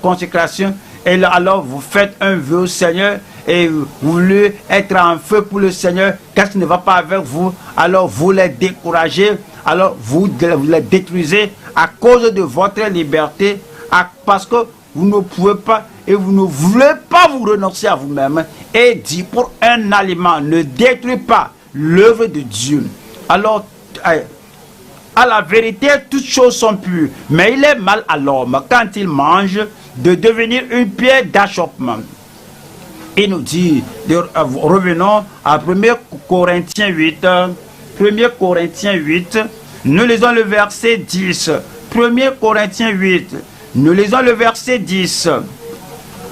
Et alors, vous faites un vœu au Seigneur et vous voulez être en feu pour le Seigneur. Qu'est-ce qui ne va pas avec vous? Alors, vous les découragez. Alors, vous les détruisez à cause de votre liberté. Parce que vous ne pouvez pas et vous ne voulez pas vous renoncer à vous-même. Et dit, pour un aliment, ne détruis pas l'œuvre de Dieu. Alors, à la vérité, toutes choses sont pures. Mais il est mal à l'homme, quand il mange, de devenir une pierre d'achoppement. Il nous dit, revenons à 1 Corinthiens 8. 1 Corinthiens 8, nous lisons le verset 10. 1 Corinthiens 8. Nous lisons le verset 10.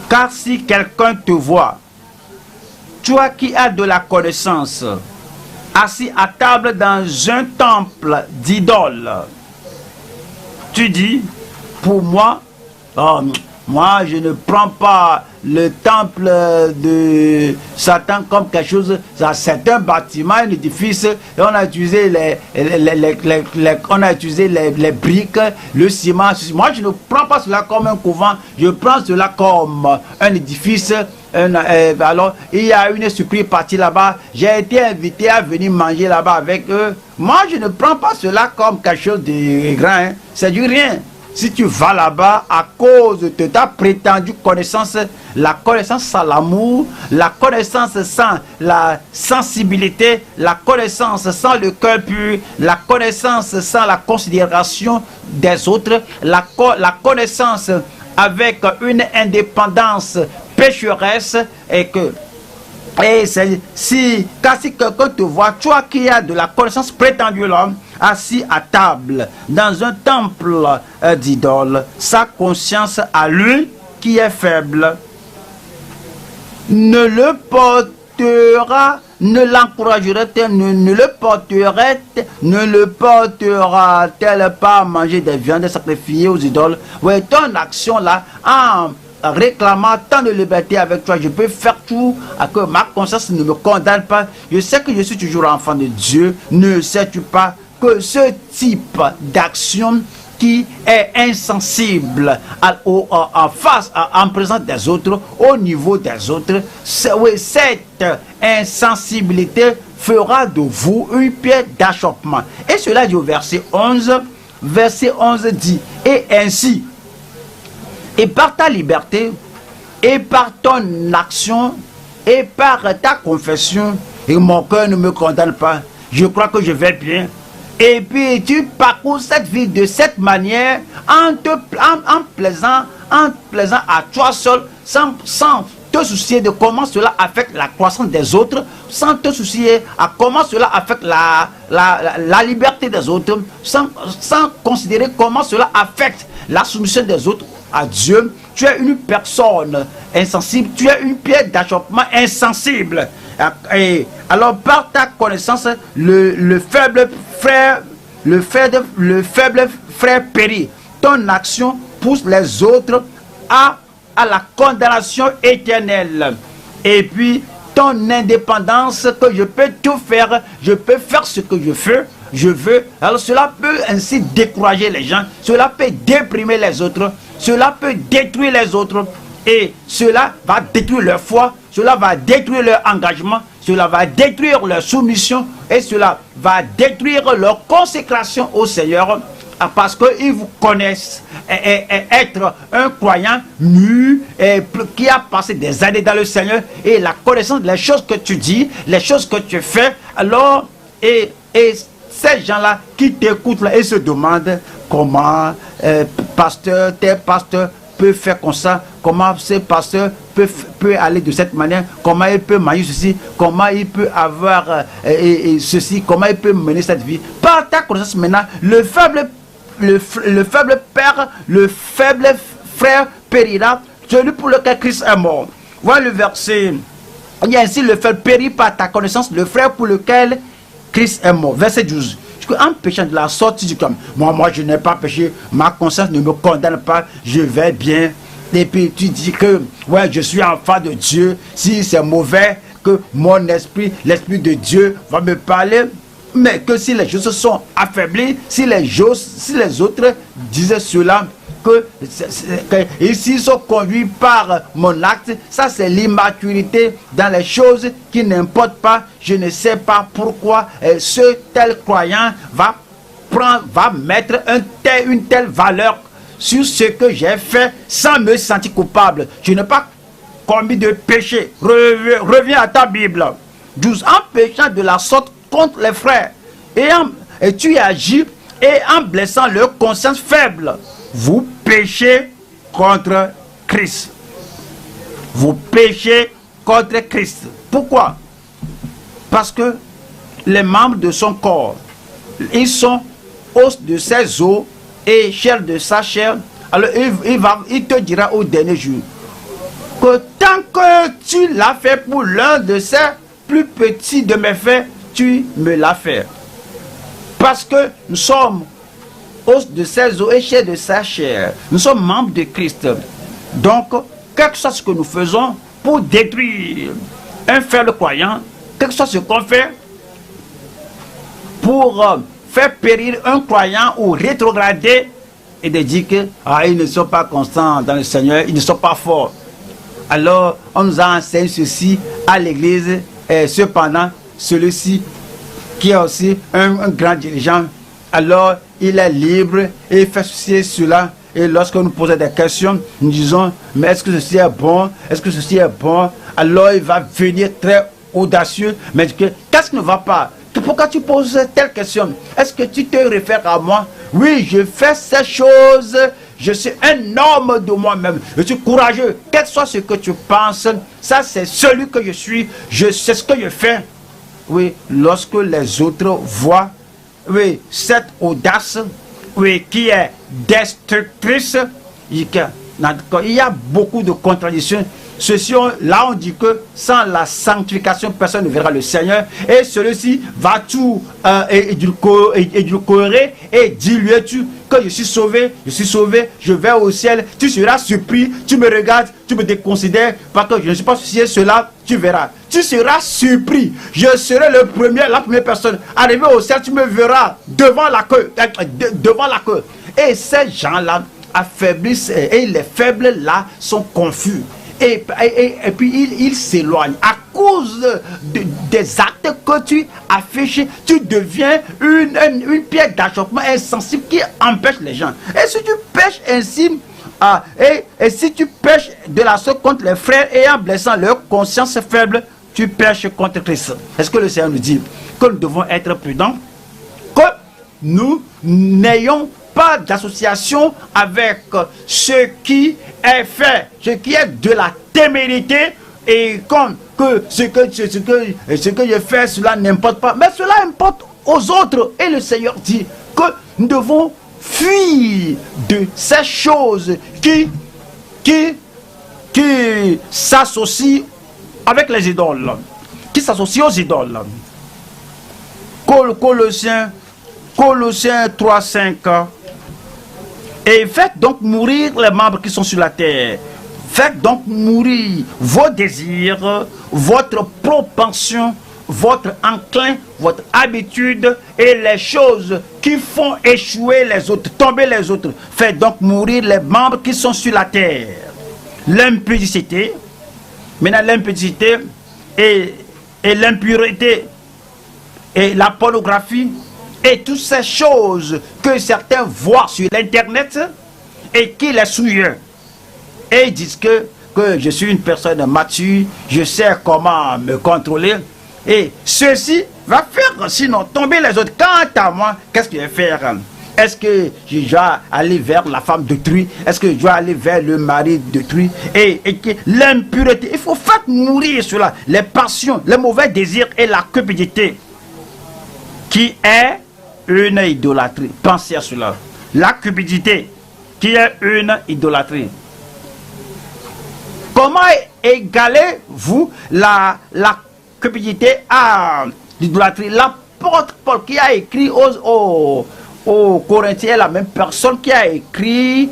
Car si quelqu'un te voit, toi qui as de la connaissance, assis à table dans un temple d'idole, tu dis, pour moi, moi je ne prends pas le temple de Satan comme quelque chose, c'est un bâtiment, un édifice, et on a utilisé les briques, le ciment. Moi je ne prends pas cela comme un couvent, je prends cela comme un édifice. Alors il y a une surprise partie là-bas, j'ai été invité à venir manger là-bas avec eux. Moi je ne prends pas cela comme quelque chose de grand, hein. C'est du rien. Si tu vas là-bas à cause de ta prétendue connaissance, la connaissance sans l'amour, la connaissance sans la sensibilité, la connaissance sans le cœur pur, la connaissance sans la considération des autres, la connaissance avec une indépendance pécheresse, si quelqu'un te voit, toi qui as de la connaissance prétendue là, assis à table dans un temple d'idole, sa conscience à lui qui est faible ne le portera, ne l'encouragerait-elle, ne le portera-t-elle pas à manger des viandes sacrifiées aux idoles? Ouais, ton action là, en réclamant tant de liberté avec toi, je peux faire tout à que ma conscience ne me condamne pas. Je sais que je suis toujours enfant de Dieu. Ne sais-tu pas que ce type d'action qui est insensible en présence des autres, au niveau des autres, cette insensibilité fera de vous une pierre d'achoppement. Et cela dit au verset 11. Verset 11 dit, et ainsi, et par ta liberté, et par ton action, et par ta confession, et mon cœur ne me condamne pas, je crois que je vais bien. Et puis tu parcours cette vie de cette manière, en plaisant à toi seul, sans te soucier de comment cela affecte la croissance des autres, sans te soucier à comment cela affecte la liberté des autres, sans considérer comment cela affecte la soumission des autres à Dieu. Tu es une personne insensible, tu es une pierre d'achoppement insensible. Et alors par ta connaissance, le faible frère périt. Ton action pousse les autres à la condamnation éternelle. Et puis ton indépendance, que je peux tout faire, je peux faire ce que je veux. Alors cela peut ainsi décourager les gens, cela peut déprimer les autres, cela peut détruire les autres, et cela va détruire leur foi, cela va détruire leur engagement, cela va détruire leur soumission, et cela va détruire leur consécration au Seigneur. parce qu'ils vous connaissent et être un croyant mûr qui a passé des années dans le Seigneur et la connaissance des choses que tu dis, les choses que tu fais, alors et ces gens-là qui t'écoutent là et se demandent comment tel pasteur peut faire comme ça, comment ce pasteur peut aller de cette manière, comment il peut manger ceci, comment il peut avoir ceci, comment il peut mener cette vie. Par ta connaissance maintenant, le faible père, le faible frère périra, celui pour lequel Christ est mort. Voilà le verset. Il y a ainsi le faible périt par ta connaissance, le frère pour lequel Christ est mort. Verset 12. En péchant de la sorte, tu dis comme moi je n'ai pas péché, ma conscience ne me condamne pas, je vais bien. Et puis tu dis que ouais, je suis enfant de Dieu. Si c'est mauvais, que mon esprit, l'esprit de Dieu va me parler. Mais que si les choses sont affaiblies, si les autres disaient cela, et s'ils sont conduits par mon acte, ça c'est l'immaturité dans les choses qui n'importent pas. Je ne sais pas pourquoi ce tel croyant va mettre une telle valeur sur ce que j'ai fait sans me sentir coupable. Je n'ai pas commis de péché. Reviens à ta Bible. 12. En péchant de la sorte contre les frères et tu agis et en blessant leur conscience faible, vous péchez contre Christ. Vous péchez contre Christ. Pourquoi? Parce que les membres de son corps, ils sont os de ses os et chair de sa chair. Alors il te dira au dernier jour que tant que tu l'as fait pour l'un de ces plus petits de mes faits, tu me l'as fait. Parce que nous sommes os de ses os et chair de sa chair. Nous sommes membres de Christ. Donc, quel que soit ce que nous faisons pour détruire un faible croyant, quel que soit ce qu'on fait pour faire périr un croyant ou rétrograder et de dire que ils ne sont pas constants dans le Seigneur, ils ne sont pas forts. Alors, on nous a enseigné ceci à l'église, et cependant, celui-ci qui est aussi un grand dirigeant, alors il est libre et il fait ceci et cela. Et lorsque nous posons des questions, nous disons, mais est-ce que ceci est bon? Est-ce que ceci est bon? Alors il va venir très audacieux, mais qu'est-ce qui ne va pas? Pourquoi tu poses telle question? Est-ce que tu te réfères à moi? Oui, je fais ces choses, je suis un homme de moi-même, je suis courageux, quel que soit ce que tu penses, ça c'est celui que je suis, je sais ce que je fais. Oui, lorsque les autres voient, oui, cette audace, oui, qui est destructrice, il y a beaucoup de contradictions. Ceci, là on dit que sans la sanctification, personne ne verra le Seigneur. Et celui-ci va tout édulcorer et diluer tout. Que je suis sauvé, je vais au ciel. Tu seras surpris, tu me regardes, tu me déconsidères parce que je ne suis pas soucié de cela, tu verras. Tu seras surpris. Je serai la première personne. Arrivé au ciel, tu me verras devant la queue. Et ces gens-là affaiblissent et les faibles là sont confus. Et puis il s'éloigne à cause des actes que tu affiches. Tu deviens une pierre d'achoppement insensible qui empêche les gens. Et si tu pêches ainsi, et si tu pêches de la sorte contre les frères et en blessant leur conscience faible, tu pêches contre Christ. Est-ce que le Seigneur nous dit que nous devons être prudents, que nous n'ayons pas d'association avec ce qui est fait, ce qui est de la témérité, et comme que ce que je fais, cela n'importe pas, mais cela importe aux autres. Et le Seigneur dit que nous devons fuir de ces choses qui s'associent avec les idoles, qui s'associent aux idoles. Colossiens 3:5. Et faites donc mourir les membres qui sont sur la terre. Faites donc mourir vos désirs, votre propension, votre enclin, votre habitude et les choses qui font échouer les autres, tomber les autres. Faites donc mourir les membres qui sont sur la terre. L'impudicité, maintenant l'impudicité et l'impureté et la pornographie et toutes ces choses que certains voient sur l'internet et qui les souillent. Et ils disent que je suis une personne mature, je sais comment me contrôler. Et ceci va faire sinon tomber les autres. Quant à moi, qu'est-ce que je vais faire? Est-ce que je dois aller vers la femme d'autrui? Est-ce que je dois aller vers le mari d'autrui? Et que l'impureté, il faut faire mourir cela. Les passions, les mauvais désirs et la cupidité, qui est une idolâtrie. Pensez à cela. La cupidité, qui est une idolâtrie. Comment égalez-vous la cupidité à l'idolâtrie? L'apôtre Paul qui a écrit aux Corinthiens, la même personne qui a écrit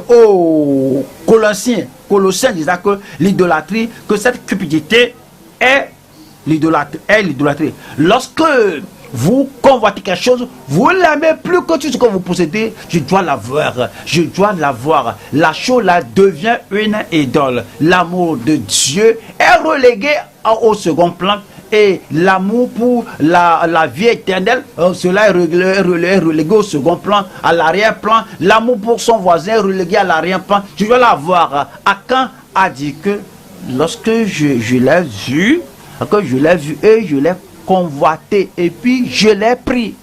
aux Colossiens disant que l'idolâtrie, que cette cupidité est l'idolâtrie. Lorsque vous convoitez quelque chose, vous l'aimez plus que tout ce que vous possédez. Je dois l'avoir. La chose là devient une idole. L'amour de Dieu est relégué au second plan. Et l'amour pour la vie éternelle, cela est relégué au second plan, à l'arrière-plan. L'amour pour son voisin est relégué à l'arrière-plan. Je dois l'avoir. Akan a dit que lorsque je l'ai vu, et je l'ai convoité, et puis je l'ai pris.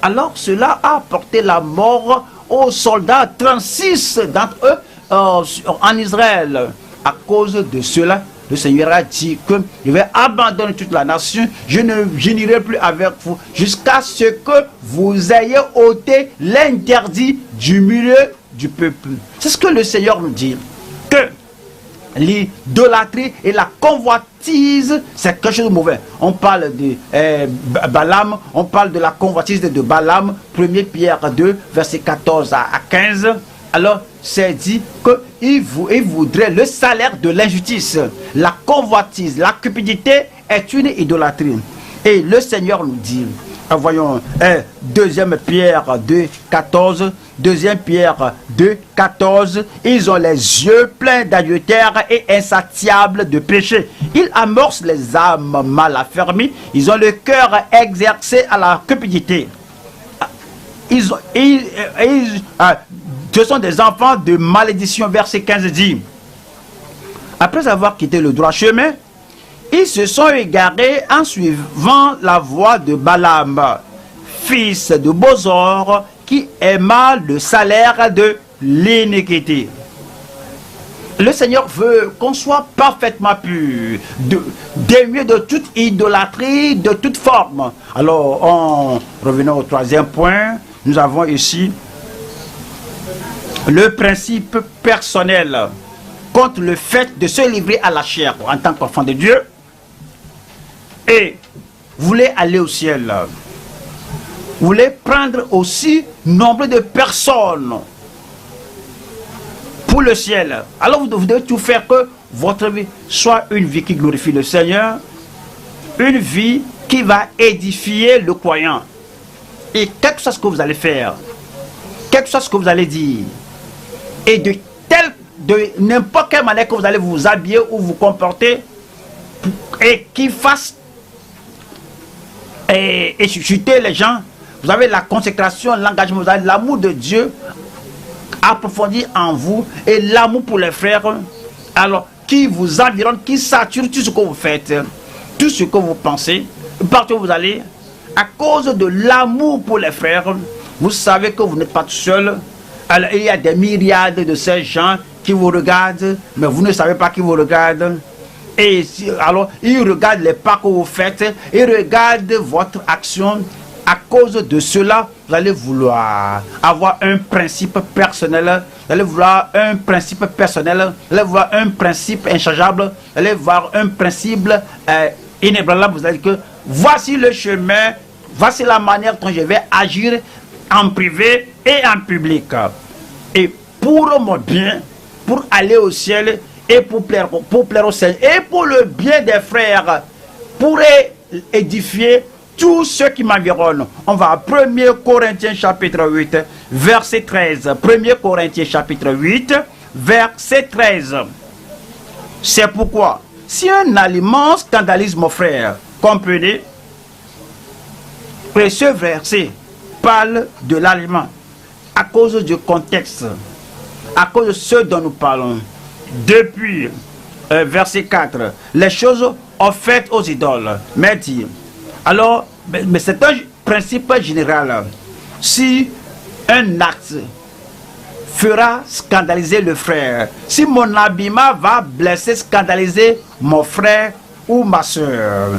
Alors cela a apporté la mort aux soldats, 36 d'entre eux en Israël. À cause de cela, le Seigneur a dit que je vais abandonner toute la nation, je n'irai plus avec vous jusqu'à ce que vous ayez ôté l'interdit du milieu du peuple. C'est ce que le Seigneur nous dit, que l'idolâtrie et la convoitise, c'est quelque chose de mauvais. On parle de Balaam, on parle de la convoitise de Balaam, 1 Pierre 2, verset 14 à 15. Alors, c'est dit qu'il voudrait le salaire de l'injustice. La convoitise, la cupidité est une idolâtrie. Et le Seigneur nous dit, voyons, 2 Pierre 2, 14, 2 Pierre 2, 14, ils ont les yeux pleins d'adultère et insatiables de péché. Ils amorcent les âmes mal affermies, ils ont le cœur exercé à la cupidité. Ce sont des enfants de malédiction. Verset 15 dit, après avoir quitté le droit chemin, ils se sont égarés en suivant la voie de Balaam, fils de Bosor, qui aima le salaire de l'iniquité. Le Seigneur veut qu'on soit parfaitement pur, dénué de toute idolâtrie, de toute forme. Alors, revenons au troisième point. Nous avons ici le principe personnel contre le fait de se livrer à la chair en tant qu'enfant de Dieu. Et vous voulez aller au ciel. Vous voulez prendre aussi nombre de personnes pour le ciel. Alors vous devez tout faire que votre vie soit une vie qui glorifie le Seigneur, une vie qui va édifier le croyant. Et quel que soit ce que vous allez faire, quel que soit ce que vous allez dire, et de n'importe quelle manière que vous allez vous habiller ou vous comporter, et qui fasse et chuter les gens, vous avez la consécration, l'engagement, vous avez l'amour de Dieu approfondi en vous et l'amour pour les frères, alors qui vous environne, qui sature tout ce que vous faites, tout ce que vous pensez, partout où vous allez, à cause de l'amour pour les frères. Vous savez que vous n'êtes pas tout seul. Alors, il y a des myriades de ces gens qui vous regardent, mais vous ne savez pas qui vous regardent. Et alors, ils regardent les pas que vous faites, ils regardent votre action. À cause de cela, vous allez vouloir avoir un principe personnel, vous allez vouloir un principe personnel, vous allez vouloir un principe inchangeable, vous allez voir un principe inébranlable. Vous allez dire que voici le chemin, voici la manière dont je vais agir en privé et en public. Et pour mon bien, pour aller au ciel et pour plaire au Seigneur et pour le bien des frères, pour édifier tous ceux qui m'environnent. On va à 1 Corinthiens chapitre 8, verset 13. 1 Corinthiens chapitre 8, verset 13. C'est pourquoi, si un aliment scandalise mon frère, comprenez, et ce verset parle de l'aliment, à cause du contexte, à cause de ce dont nous parlons. Depuis verset 4, les choses offertes aux idoles. Mais dit, alors, mais c'est un principe général. Si un acte fera scandaliser le frère, si mon habillement va blesser, scandaliser mon frère ou ma soeur,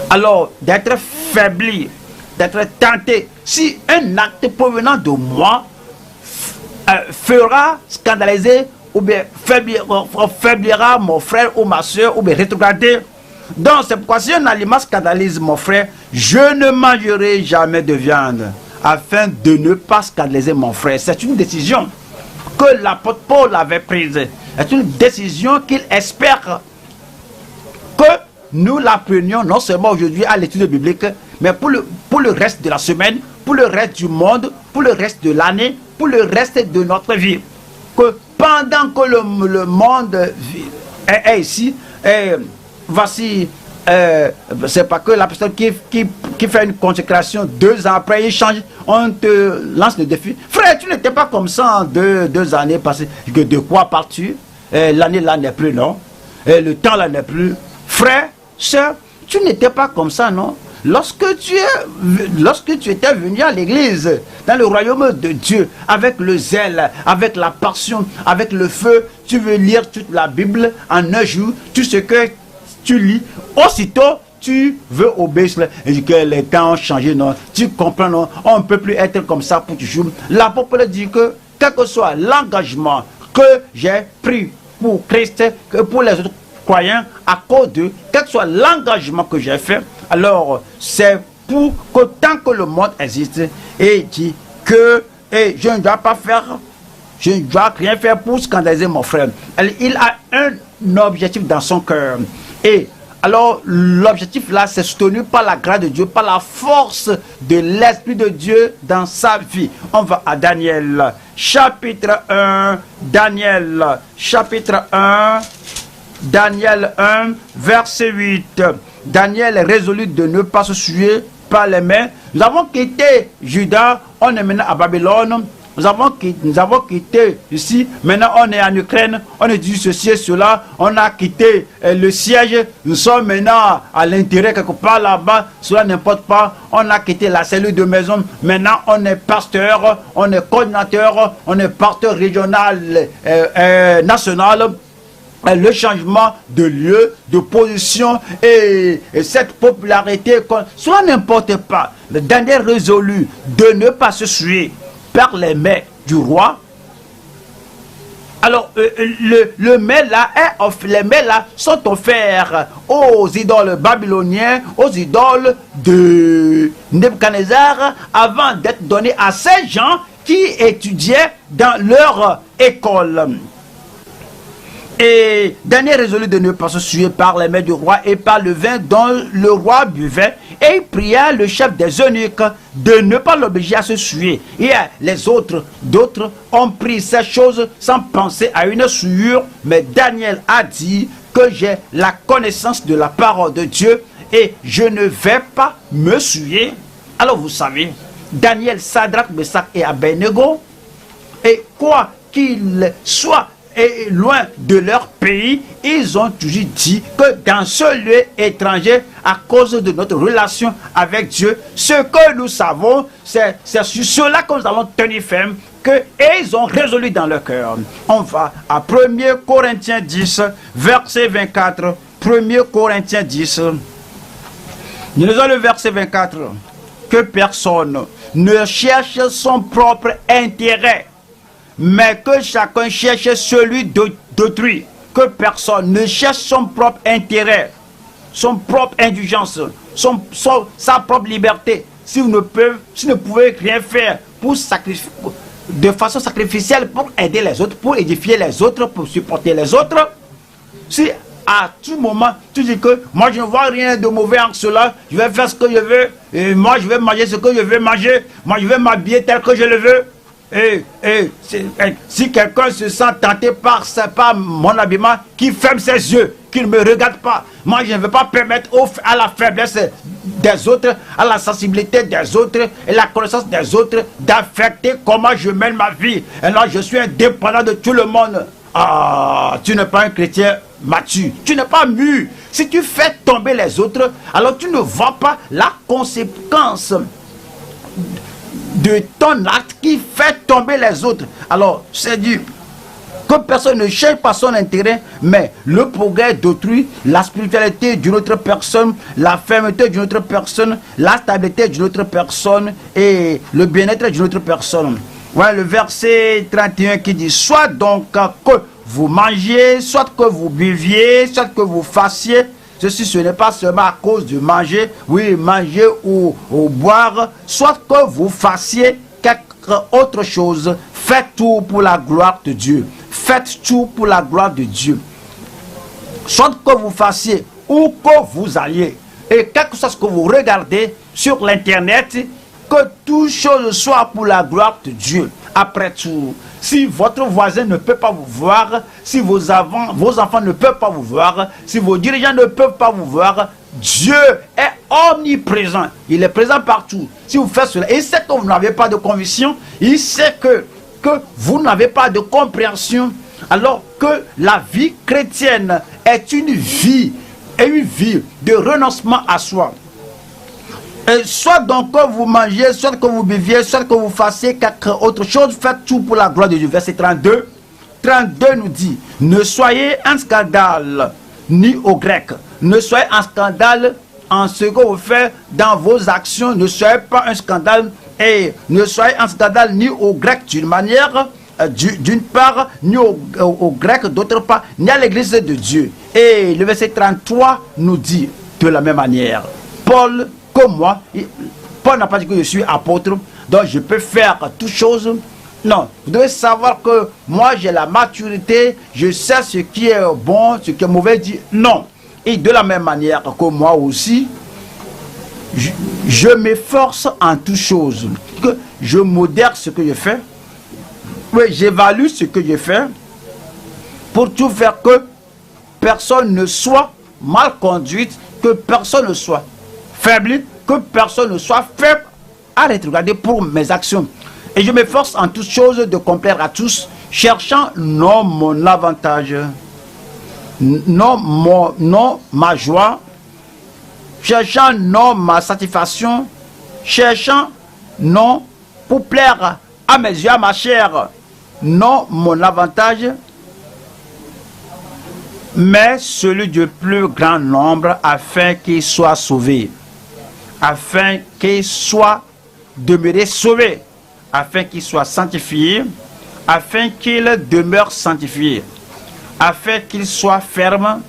alors d'être faibli, d'être tenté, si un acte provenant de moi fera scandaliser ou bien faiblira mon frère ou ma soeur ou bien rétrograder. Donc c'est pourquoi si un aliment scandalise mon frère, je ne mangerai jamais de viande afin de ne pas scandaliser mon frère. C'est une décision que l'apôtre Paul avait prise. C'est une décision qu'il espère que nous la prenions non seulement aujourd'hui à l'étude biblique, mais pour le reste de la semaine, pour le reste du monde, pour le reste de l'année, pour le reste de notre vie. Que pendant que le monde est ici, voici, c'est pas que la personne qui fait une consécration 2 ans après, il change, on te lance le défi. Frère, tu n'étais pas comme ça en deux années passées. De quoi parles-tu? L'année là n'est plus, non? Le temps là n'est plus. Frère, sœur, tu n'étais pas comme ça, non? Lorsque tu étais venu à l'église, dans le royaume de Dieu, avec le zèle, avec la passion, avec le feu, tu veux lire toute la Bible en un jour, tout ce que tu lis, aussitôt tu veux obéir. Et que les temps ont changé, non? Tu comprends, non? On ne peut plus être comme ça pour toujours. L'apôtre dit que, quel que soit l'engagement que j'ai pris pour Christ, que pour les autres croyants, à cause de quel que soit l'engagement que j'ai fait, alors c'est pour que tant que le monde existe, et dit que je ne dois pas faire, je ne dois rien faire pour scandaliser mon frère. Il a un objectif dans son cœur. Et alors l'objectif là, c'est soutenu par la grâce de Dieu, par la force de l'Esprit de Dieu dans sa vie. On va à Daniel, chapitre 1, Daniel, chapitre 1, Daniel 1, verset 8. Daniel est résolu de ne pas se souiller par les mains. Nous avons quitté Juda, on est maintenant à Babylone. Nous avons quitté ici, maintenant on est en Ukraine, on est dit ceci et cela, on a quitté le siège, nous sommes maintenant à l'intérieur quelque part là-bas, cela n'importe pas, on a quitté la cellule de maison, maintenant on est pasteur, on est coordinateur, on est pasteur régional, national. Le changement de lieu, de position et cette popularité, cela n'importe pas. Le dernier résolu de ne pas se souiller par les mains du roi. Alors, les mains là sont offerts aux idoles babyloniens, aux idoles de Nebuchadnezzar, avant d'être donnés à ces gens qui étudiaient dans leur école. Et Daniel résolut de ne pas se souiller par les mains du roi et par le vin dont le roi buvait. Et il pria le chef des eunuques de ne pas l'obliger à se souiller. Et d'autres ont pris ces choses sans penser à une souillure. Mais Daniel a dit que j'ai la connaissance de la parole de Dieu et je ne vais pas me souiller. Alors vous savez, Daniel, Sadrach, Meshach et Abednego, et quoi qu'il soit et loin de leur pays, ils ont toujours dit que dans ce lieu étranger, à cause de notre relation avec Dieu, ce que nous savons, c'est sur cela que nous allons tenir ferme, qu'ils ont résolu dans leur cœur. On va à 1 Corinthiens 10, verset 24. 1 Corinthiens 10. Nous lisons le verset 24. Que personne ne cherche son propre intérêt, mais que chacun cherche celui d'autrui. Que personne ne cherche son propre intérêt, son propre indulgence, sa propre liberté. Si vous ne pouvez rien faire de façon sacrificielle pour aider les autres, pour édifier les autres, pour supporter les autres, si à tout moment tu dis que moi je ne vois rien de mauvais en cela, je vais faire ce que je veux, et moi je vais manger ce que je veux manger, moi je vais m'habiller tel que je le veux, si quelqu'un se sent tenté par mon habillement, qu'il ferme ses yeux, qu'il ne me regarde pas. Moi, je ne veux pas permettre à la faiblesse des autres, à la sensibilité des autres et la connaissance des autres d'affecter comment je mène ma vie. Et là, je suis indépendant de tout le monde. Ah, tu n'es pas un chrétien mature, tu n'es pas mûr. Si tu fais tomber les autres, alors tu ne vois pas la conséquence de ton acte qui fait tomber les autres. Alors, c'est dit que personne ne cherche pas son intérêt, mais le progrès d'autrui, la spiritualité d'une autre personne, la fermeté d'une autre personne, la stabilité d'une autre personne et le bien-être d'une autre personne. Voilà le verset 31 qui dit: soit donc que vous mangiez, soit que vous buviez, soit que vous fassiez, ceci ce n'est pas seulement à cause de manger, oui, manger ou boire, soit que vous fassiez quelque autre chose, faites tout pour la gloire de Dieu. Faites tout pour la gloire de Dieu. Soit que vous fassiez ou que vous alliez, et quelque chose que vous regardez sur l'internet, que toute chose soit pour la gloire de Dieu. Après tout, si votre voisin ne peut pas vous voir, si vos enfants ne peuvent pas vous voir, si vos dirigeants ne peuvent pas vous voir, Dieu est omniprésent. Il est présent partout. Si vous faites cela, il sait que vous n'avez pas de conviction, il sait que vous n'avez pas de compréhension, alors que la vie chrétienne est une vie de renoncement à soi. Et soit donc que vous mangez, soit que vous buviez, soit que vous fassiez quelque autre chose, faites tout pour la gloire de Dieu. Verset 32. 32 nous dit: ne soyez un scandale ni aux Grecs. Ne soyez un scandale en ce que vous faites dans vos actions. Ne soyez pas un scandale, et ne soyez un scandale ni aux Grecs d'une manière, d'une part, ni aux Grecs d'autre part, ni à l'église de Dieu. Et le verset 33 nous dit de la même manière: Paul, comme moi, Paul n'a pas dit que je suis apôtre, donc je peux faire toutes choses. Non, vous devez savoir que moi j'ai la maturité, je sais ce qui est bon, ce qui est mauvais. Dit non. Et de la même manière que moi aussi, je m'efforce en toutes choses. Que je modère ce que je fais. Oui, j'évalue ce que je fais pour tout faire que personne ne soit mal conduite, que personne ne soit faible, que personne ne soit faible à rétrograder pour mes actions. Et je m'efforce en toutes choses de complaire à tous, cherchant non mon avantage, non ma joie, cherchant non ma satisfaction, cherchant non pour plaire à mes yeux, à ma chair, non mon avantage, mais celui du plus grand nombre, afin qu'il soit sauvé, afin qu'il soit demeuré sauvé, afin qu'il soit sanctifié, afin qu'il demeure sanctifié, afin qu'il soit ferme,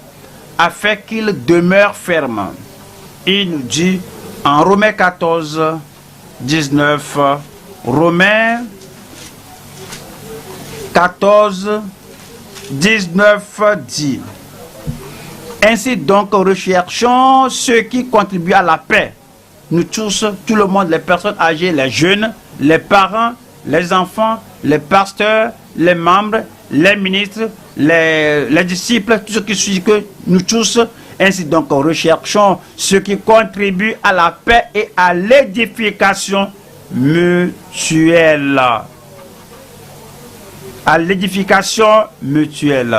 afin qu'il demeure ferme. Il nous dit en Romains 14, 19, Romains 14, 19 dit: ainsi donc recherchons ceux qui contribuent à la paix. Nous tous, tout le monde, les personnes âgées, les jeunes, les parents, les enfants, les pasteurs, les membres, les ministres, les disciples, tout ce qui suit, que nous tous, ainsi donc recherchons ceux qui contribuent à la paix et à l'édification mutuelle. À l'édification mutuelle.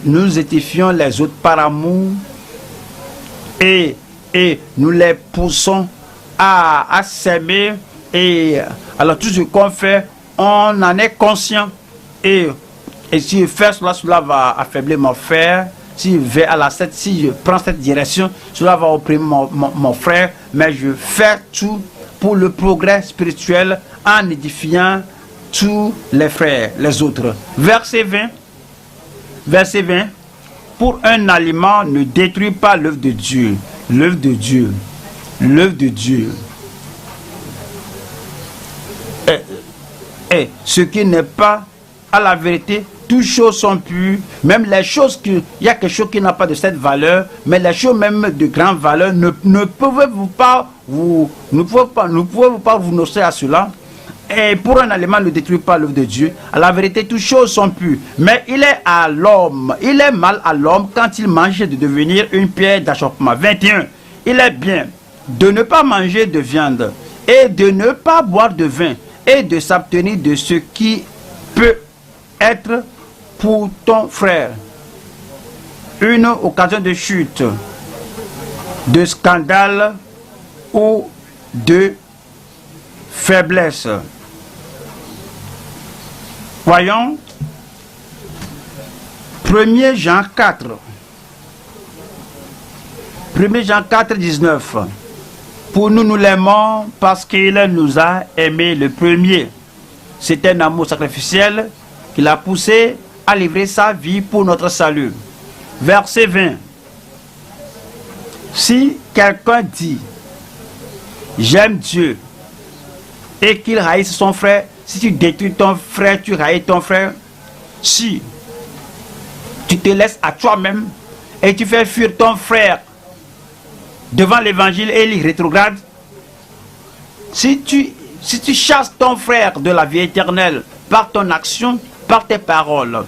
Nous édifions les autres par amour et nous les poussons à s'aimer. Et alors tout ce qu'on fait, on en est conscient. Et si je fais cela, cela va affaiblir mon frère. Si je prends cette direction, cela va opprimer mon frère. Mais je fais tout pour le progrès spirituel en édifiant tous les frères, les autres. Verset 20. Verset 20. Pour un aliment ne détruit pas l'œuvre de Dieu. L'œuvre de Dieu. L'œuvre de Dieu. Et ce qui n'est pas à la vérité, toutes choses sont pures. Même les choses il y a quelque chose qui n'a pas de cette valeur, mais les choses même de grande valeur ne pouvez-vous pas vous nourrir à cela. et pour un aliment ne détruit pas l'œuvre de Dieu. À la vérité, toutes choses sont pures. Mais il est à l'homme, il est mal à l'homme quand il mange de devenir une pierre d'achoppement. 21. Il est bien de ne pas manger de viande et de ne pas boire de vin et de s'abstenir de ce qui peut être pour ton frère une occasion de chute, de scandale ou de faiblesse. Voyons 1 Jean 4. 1 Jean 4, 19. Pour nous, nous l'aimons parce qu'il nous a aimés le premier. C'est un amour sacrificiel qui l'a poussé à livrer sa vie pour notre salut. Verset 20. Si quelqu'un dit « J'aime Dieu » et qu'il haïsse son frère, si tu détruis ton frère, tu haïs ton frère, si tu te laisses à toi-même et tu fais fuir ton frère devant l'évangile et il rétrograde, si tu chasses ton frère de la vie éternelle par ton action, par tes paroles,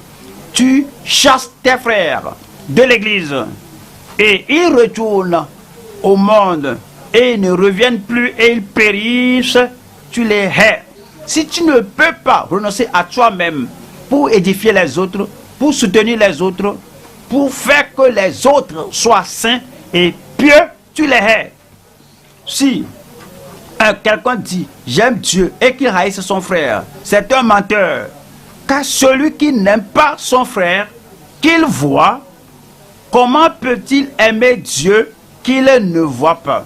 tu chasses tes frères de l'église et ils retournent au monde et ils ne reviennent plus et ils périssent, tu les hais. Si tu ne peux pas renoncer à toi-même pour édifier les autres, pour soutenir les autres, pour faire que les autres soient saints et pieux, tu les hais. Si quelqu'un dit « J'aime Dieu » et qu'il haïsse son frère, c'est un menteur. Car celui qui n'aime pas son frère, qu'il voit, comment peut-il aimer Dieu qu'il ne voit pas?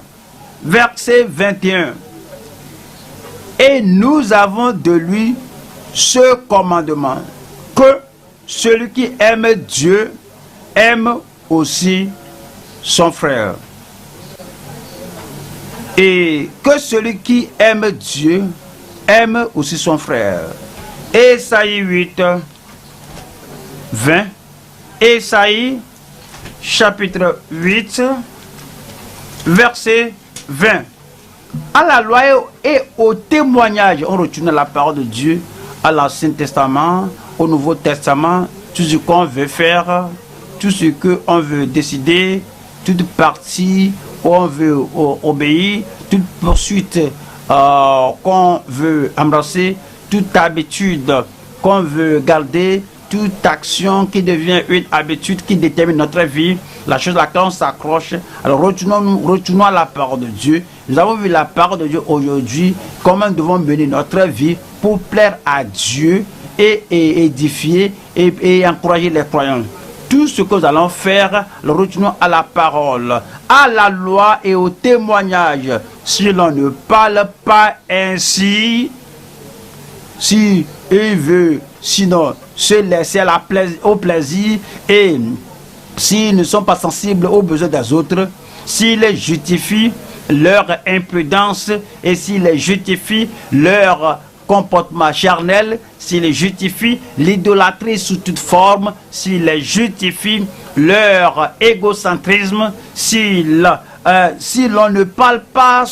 Verset 21. Et nous avons de lui ce commandement, que celui qui aime Dieu aime aussi son frère. Et que celui qui aime Dieu aime aussi son frère. Ésaïe 8, 20. Ésaïe chapitre 8, verset 20. À la loi et au témoignage, on retourne la parole de Dieu, à l'Ancien Testament, au Nouveau Testament, tout ce qu'on veut faire, tout ce qu'on veut décider, toute partie où on veut obéir, toute poursuite qu'on veut embrasser, toute habitude qu'on veut garder, toute action qui devient une habitude qui détermine notre vie, la chose à laquelle on s'accroche. Alors retournons à la parole de Dieu. Nous avons vu la parole de Dieu aujourd'hui, comment nous devons mener notre vie pour plaire à Dieu et édifier et encourager les croyants. Tout ce que nous allons faire, retournons à la parole, à la loi et au témoignage. Si l'on ne parle pas ainsi, si il veut, sinon, se laisser au plaisir et s'ils ne sont pas sensibles aux besoins des autres, s'ils justifient leur imprudence et s'ils justifient leur comportement charnel, s'ils justifient l'idolâtrie sous toute forme, s'ils justifient leur égocentrisme, si l'on ne parle pas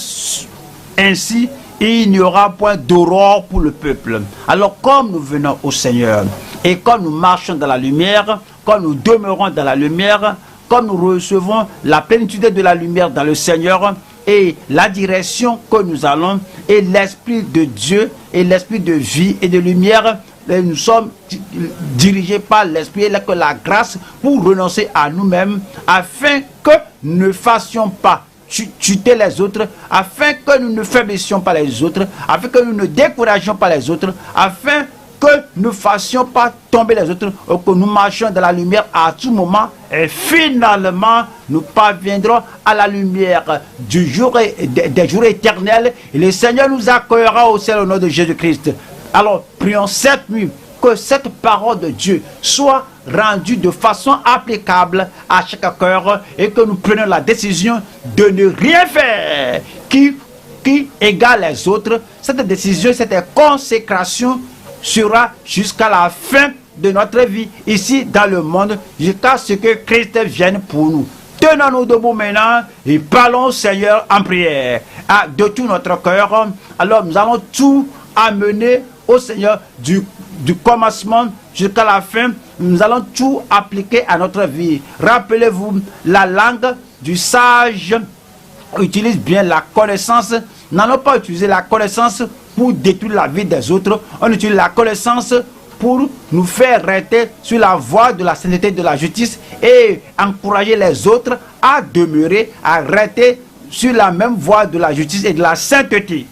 ainsi, il n'y aura point d'aurore pour le peuple. Alors comme nous venons au Seigneur et comme nous marchons dans la lumière, comme nous demeurons dans la lumière, comme nous recevons la plénitude de la lumière dans le Seigneur et la direction que nous allons et l'Esprit de Dieu et l'Esprit de vie et de lumière, nous sommes dirigés par l'Esprit et que la grâce pour renoncer à nous-mêmes afin que nous ne fassions pas chuter les autres, afin que nous ne faiblissions pas les autres, afin que nous ne découragions pas les autres, afin que nous ne fassions pas tomber les autres, ou que nous marchions dans la lumière à tout moment, et finalement nous parviendrons à la lumière du jour des jours éternels, et le Seigneur nous accueillera au ciel au nom de Jésus-Christ. Alors prions cette nuit que cette parole de Dieu soit rendue de façon applicable à chaque cœur et que nous prenions la décision de ne rien faire qui égale les autres. Cette décision, cette consécration sera jusqu'à la fin de notre vie ici dans le monde, jusqu'à ce que Christ vienne pour nous. Tenons-nous debout maintenant et parlons au Seigneur en prière de tout notre cœur. Alors nous allons tout amener au Seigneur du commencement jusqu'à la fin. Nous allons tout appliquer à notre vie. Rappelez-vous, la langue du sage utilise bien la connaissance. N'allons pas utiliser la connaissance pour détruire la vie des autres. On utilise la connaissance pour nous faire rester sur la voie de la sainteté et de la justice et encourager les autres à demeurer, à rester sur la même voie de la justice et de la sainteté.